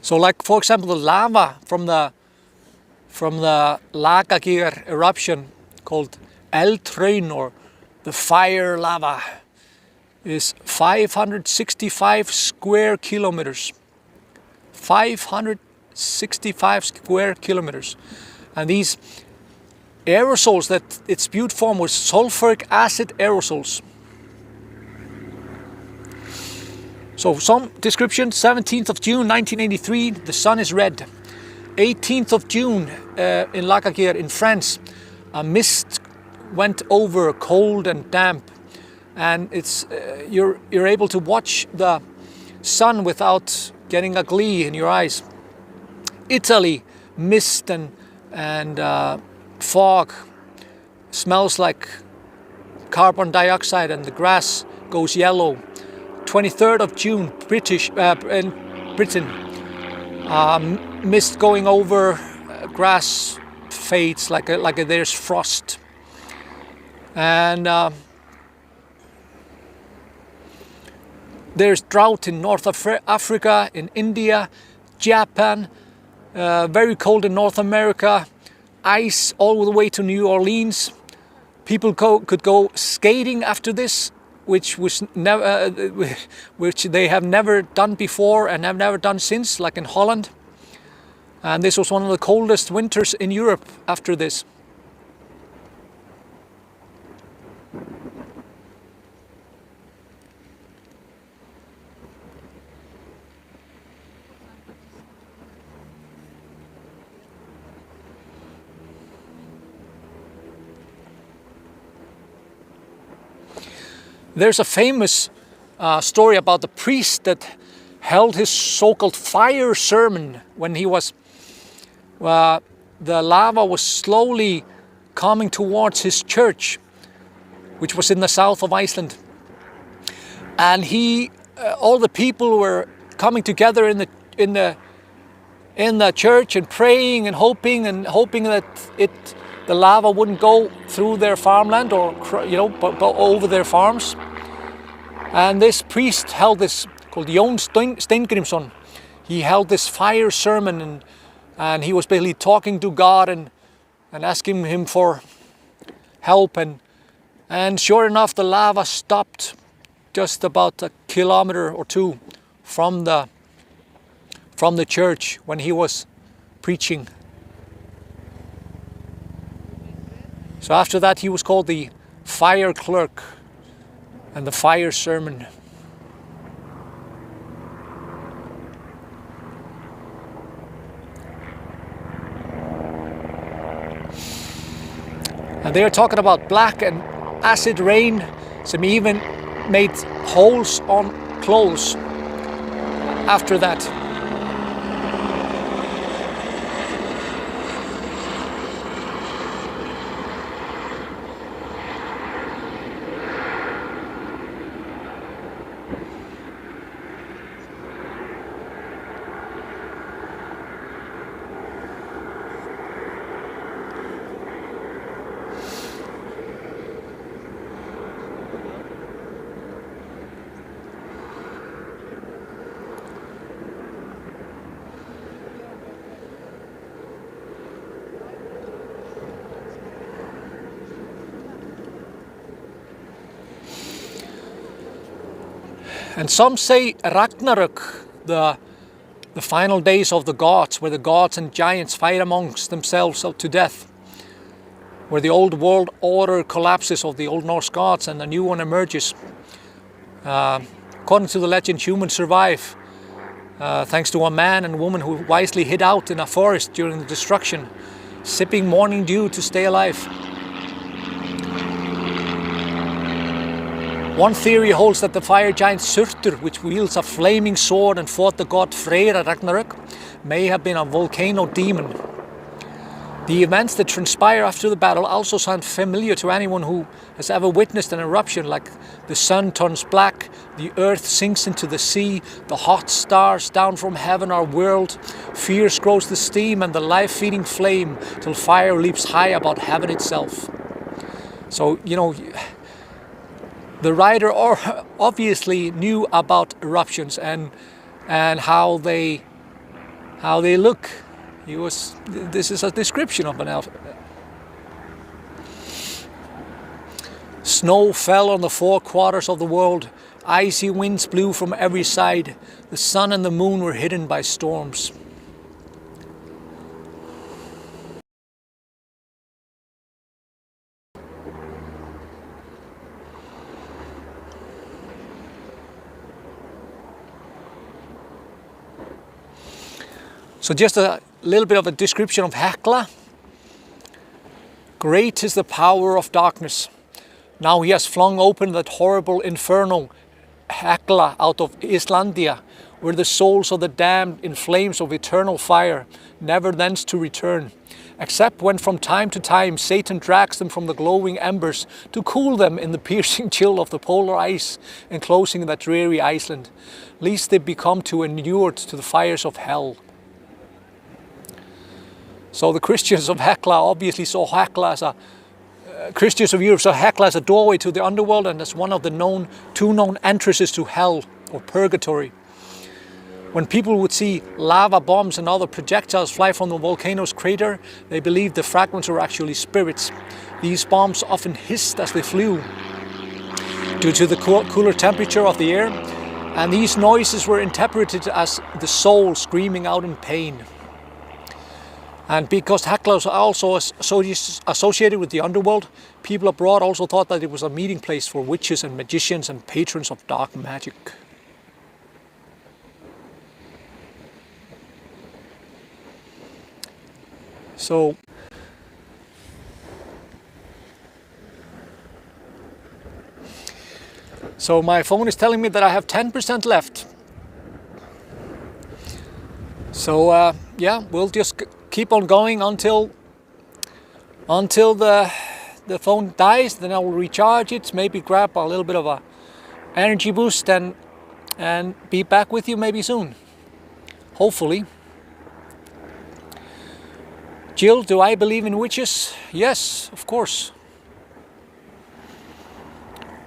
So like for example the lava from the Reykjavik eruption called Eldhraun, or the fire lava, is 565 square kilometers. 565 square kilometers. And these aerosols that it spewed from were sulfuric acid aerosols. So some description: 17th of June 1983, the sun is red. 18th of June in Reykjavik in France, a mist went over, cold and damp, and it's you're able to watch the sun without getting a glee in your eyes. Italy, mist and fog, smells like carbon dioxide, and the grass goes yellow. 23rd of June, in Britain, mist going over, grass fades like there's frost. And there's drought in North Africa, in India, Japan, very cold in North America, ice all the way to New Orleans. People could go skating after this, which they have never done before and have never done since, like in Holland. And this was one of the coldest winters in Europe after this. There's a famous story about the priest that held his so-called fire sermon when he was, the lava was slowly coming towards his church, which was in the south of Iceland. And all the people were coming together in the church and praying and hoping that the lava wouldn't go through their farmland or go over their farms. And this priest held this, called Jón Steingrímsson. He held this fire sermon, and he was basically talking to God and asking him for help. And sure enough, the lava stopped just about a kilometer or two from the church when he was preaching. So after that, he was called the fire clerk and the fire sermon. And they are talking about black and acid rain. Some even made holes on clothes after that. And some say Ragnarök, the final days of the gods, where the gods and giants fight amongst themselves to death, where the old world order collapses of the old Norse gods and a new one emerges. According to the legend, humans survive thanks to a man and woman who wisely hid out in a forest during the destruction, sipping morning dew to stay alive. One theory holds that the fire giant Surtur, which wields a flaming sword and fought the god Freyr at Ragnarök, may have been a volcano demon. The events that transpire after the battle also sound familiar to anyone who has ever witnessed an eruption, like the sun turns black, the earth sinks into the sea, the hot stars down from heaven are whirled, fierce grows the steam and the life-feeding flame till fire leaps high about heaven itself. So, you know, the writer obviously knew about eruptions and how they look. This is a description of an Snow fell on the four quarters of the world. Icy winds blew from every side. The sun and the moon were hidden by storms. So just a little bit of a description of Hekla. Great is the power of darkness. Now he has flung open that horrible inferno, Hekla, out of Islandia, where the souls of the damned in flames of eternal fire, never thence to return, except when from time to time Satan drags them from the glowing embers to cool them in the piercing chill of the polar ice enclosing that dreary Iceland, lest they become too inured to the fires of hell. So the Christians of Hekla obviously saw Hekla as Christians of Europe saw Hekla as a doorway to the underworld and as one of the two known entrances to hell or purgatory. When people would see lava bombs and other projectiles fly from the volcano's crater, they believed the fragments were actually spirits. These bombs often hissed as they flew due to the cooler temperature of the air, and these noises were interpreted as the soul screaming out in pain. And because Hekla was also associated with the underworld, people abroad also thought that it was a meeting place for witches and magicians and patrons of dark magic. So my phone is telling me that I have 10% left. So yeah, we'll just keep on going until the phone dies. Then I will recharge it, maybe grab a little bit of a energy boost and be back with you maybe soon, hopefully. Jill, do I believe in witches? Yes, of course.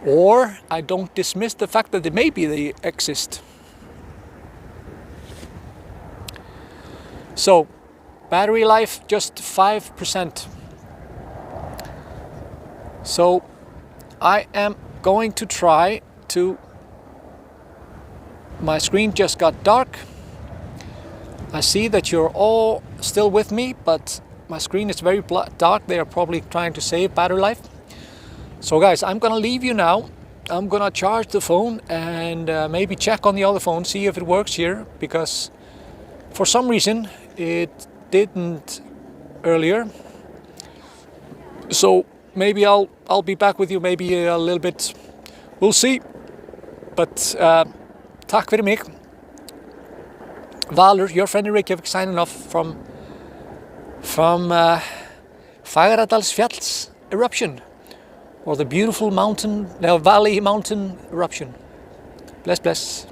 Or I don't dismiss the fact that maybe they exist. So, battery life just 5%. So I am going to try to... My screen just got dark. I see that you're all still with me, but my screen is very dark. They are probably trying to save battery life. So guys, I'm gonna leave you now. I'm gonna charge the phone and maybe check on the other phone, see if it works here, because for some reason it didn't earlier. So maybe I'll be back with you maybe a little bit. We'll see. But takk fyrir mig. Valur, your friend in Reykjavik, signing off from Fagradalsfjall's eruption, or the beautiful valley mountain eruption. Bless, bless.